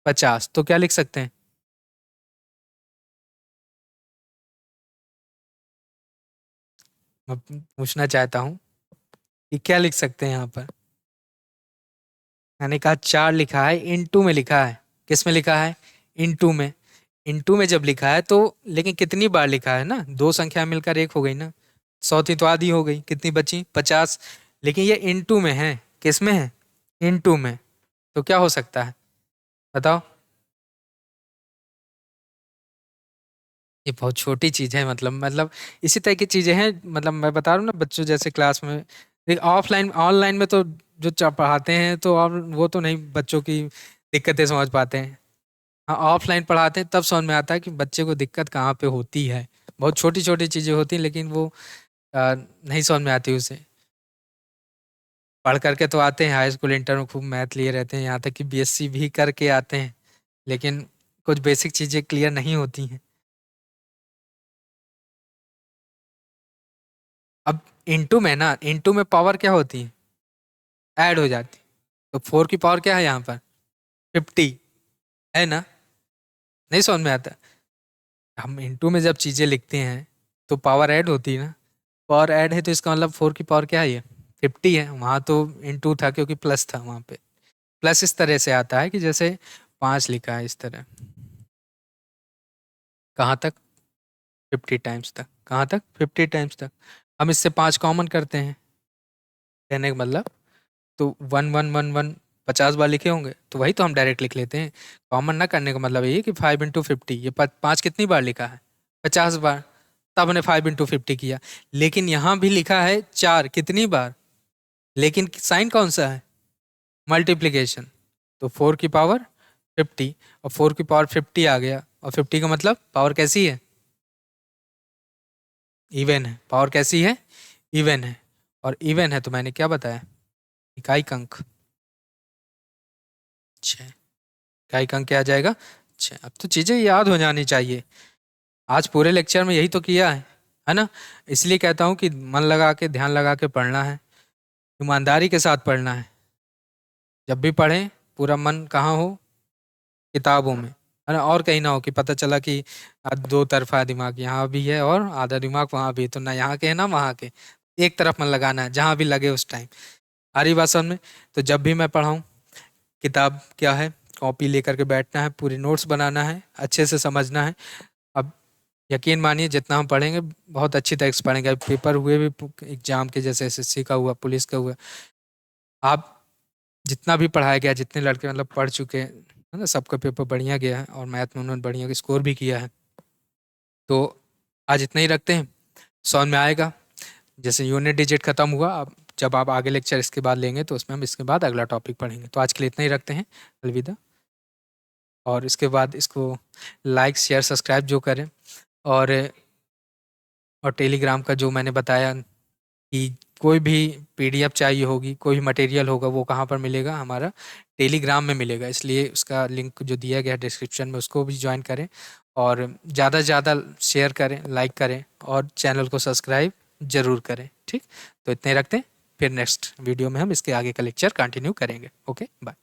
S1: 50। तो क्या लिख सकते हैं, मैं पूछना चाहता हूँ कि क्या लिख सकते हैं यहाँ पर। मैंने कहा 4 लिखा है, इनटू में लिखा है। किस में लिखा है, इनटू में। इनटू में जब लिखा है तो, लेकिन कितनी बार लिखा है ना, दो संख्या मिलकर एक हो गई ना, 100 थी तो आधी हो गई, कितनी बची, 50। लेकिन ये इनटू में है, किस में है, इनटू में। तो क्या हो सकता है, बताओ। ये बहुत छोटी चीज है, मतलब इसी तरह की चीजें हैं। मतलब मैं बता रहा हूँ ना, बच्चों जैसे क्लास में, देख ऑफलाइन ऑनलाइन में तो जो पढ़ाते हैं तो, और वो तो नहीं बच्चों की दिक्कतें समझ पाते हैं। हाँ, ऑफलाइन पढ़ाते हैं तब समझ में आता है कि बच्चे को दिक्कत कहाँ पे होती है। बहुत छोटी छोटी चीजें होती हैं, लेकिन वो नहीं समझ में आती उसे। पढ़ करके तो आते हैं, हाई स्कूल इंटर में खूब मैथ लिए रहते हैं, यहाँ तक कि बीएससी भी करके आते हैं, लेकिन कुछ बेसिक चीजें क्लियर नहीं होती हैं। अब इंटू में ना, इंटू में पावर क्या होती है, ऐड हो जाती है। तो 4 की पावर क्या है यहाँ पर, 50 है ना। नहीं समझ में आता, हम इंटू में जब चीजें लिखते हैं तो पावर ऐड होती है ना। पावर ऐड है तो इसका मतलब 4 की पावर क्या है, ये 50 है। वहां तो इंटू था क्योंकि प्लस था वहां पे। प्लस इस तरह से आता है कि जैसे 5 लिखा है इस तरह, कहाँ तक, 50 टाइम्स तक, कहाँ तक, 50 टाइम्स तक। हम इससे 5 कॉमन करते हैं, कहने का मतलब, तो 1 1 1 1 50 बार लिखे होंगे, तो वही तो हम डायरेक्ट लिख लेते हैं। कॉमन ना करने का मतलब ये कि 5 × 50, ये 5 कितनी बार लिखा है, 50 बार, तब हमने 5 × 50 किया। लेकिन यहाँ भी लिखा है 4 कितनी बार, लेकिन साइन कौन सा है, मल्टीप्लीकेशन। तो 4 की पावर 50, और 4 की पावर 50 आ गया, और 50 का मतलब पावर कैसी है, इवन है। पावर कैसी है, इवन है। और इवन है तो मैंने क्या बताया, इकाई अंक 6, इकाई अंक क्या आ जाएगा, 6। अब तो चीजें याद हो जानी चाहिए, आज पूरे लेक्चर में यही तो किया है ना। इसलिए कहता हूँ कि मन लगा के, ध्यान लगा के पढ़ना है, ईमानदारी के साथ पढ़ना है। जब भी पढ़ें पूरा मन कहाँ हो, किताबों में, है ना, और कहीं ना हो कि पता चला कि दो तरफा दिमाग यहाँ भी है और आधा दिमाग वहाँ भी है, तो ना यहाँ के है ना वहाँ के, एक तरफ मन लगाना है, जहाँ भी लगे उस टाइम। आ रही बात समझ में। तो जब भी मैं पढ़ाऊँ, किताब क्या है, कॉपी लेकर के बैठना है, पूरी नोट्स बनाना है, अच्छे से समझना है। अब यकीन मानिए जितना हम पढ़ेंगे बहुत अच्छी तरह से पढ़ेंगे। अब पेपर हुए भी एग्जाम के, जैसे एसएससी का हुआ, पुलिस का हुआ, आप जितना भी पढ़ाया गया, जितने लड़के मतलब पढ़ चुके हैं, है ना, सबका पेपर बढ़िया गया है, और मैथ में उन्होंने बढ़िया स्कोर भी किया है। तो आज इतना ही रखते हैं, समझ में आएगा। जैसे यूनिट डिजिट खत्म हुआ, अब जब आप आगे लेक्चर इसके बाद लेंगे तो उसमें हम इसके बाद अगला टॉपिक पढ़ेंगे। तो आज के लिए इतना ही रखते हैं, अलविदा। और इसके बाद इसको लाइक शेयर सब्सक्राइब जो करें, और टेलीग्राम का जो मैंने बताया कि कोई भी पीडीएफ चाहिए होगी, कोई भी मटेरियल होगा, वो कहाँ पर मिलेगा, हमारा टेलीग्राम में मिलेगा। इसलिए उसका लिंक जो दिया गया है डिस्क्रिप्शन में, उसको भी ज्वाइन करें, और ज़्यादा से ज़्यादा शेयर करें, लाइक करें, और चैनल को सब्सक्राइब ज़रूर करें। ठीक, तो इतने रखते हैं, फिर नेक्स्ट वीडियो में हम इसके आगे का लेक्चर कंटिन्यू करेंगे। Okay, bye.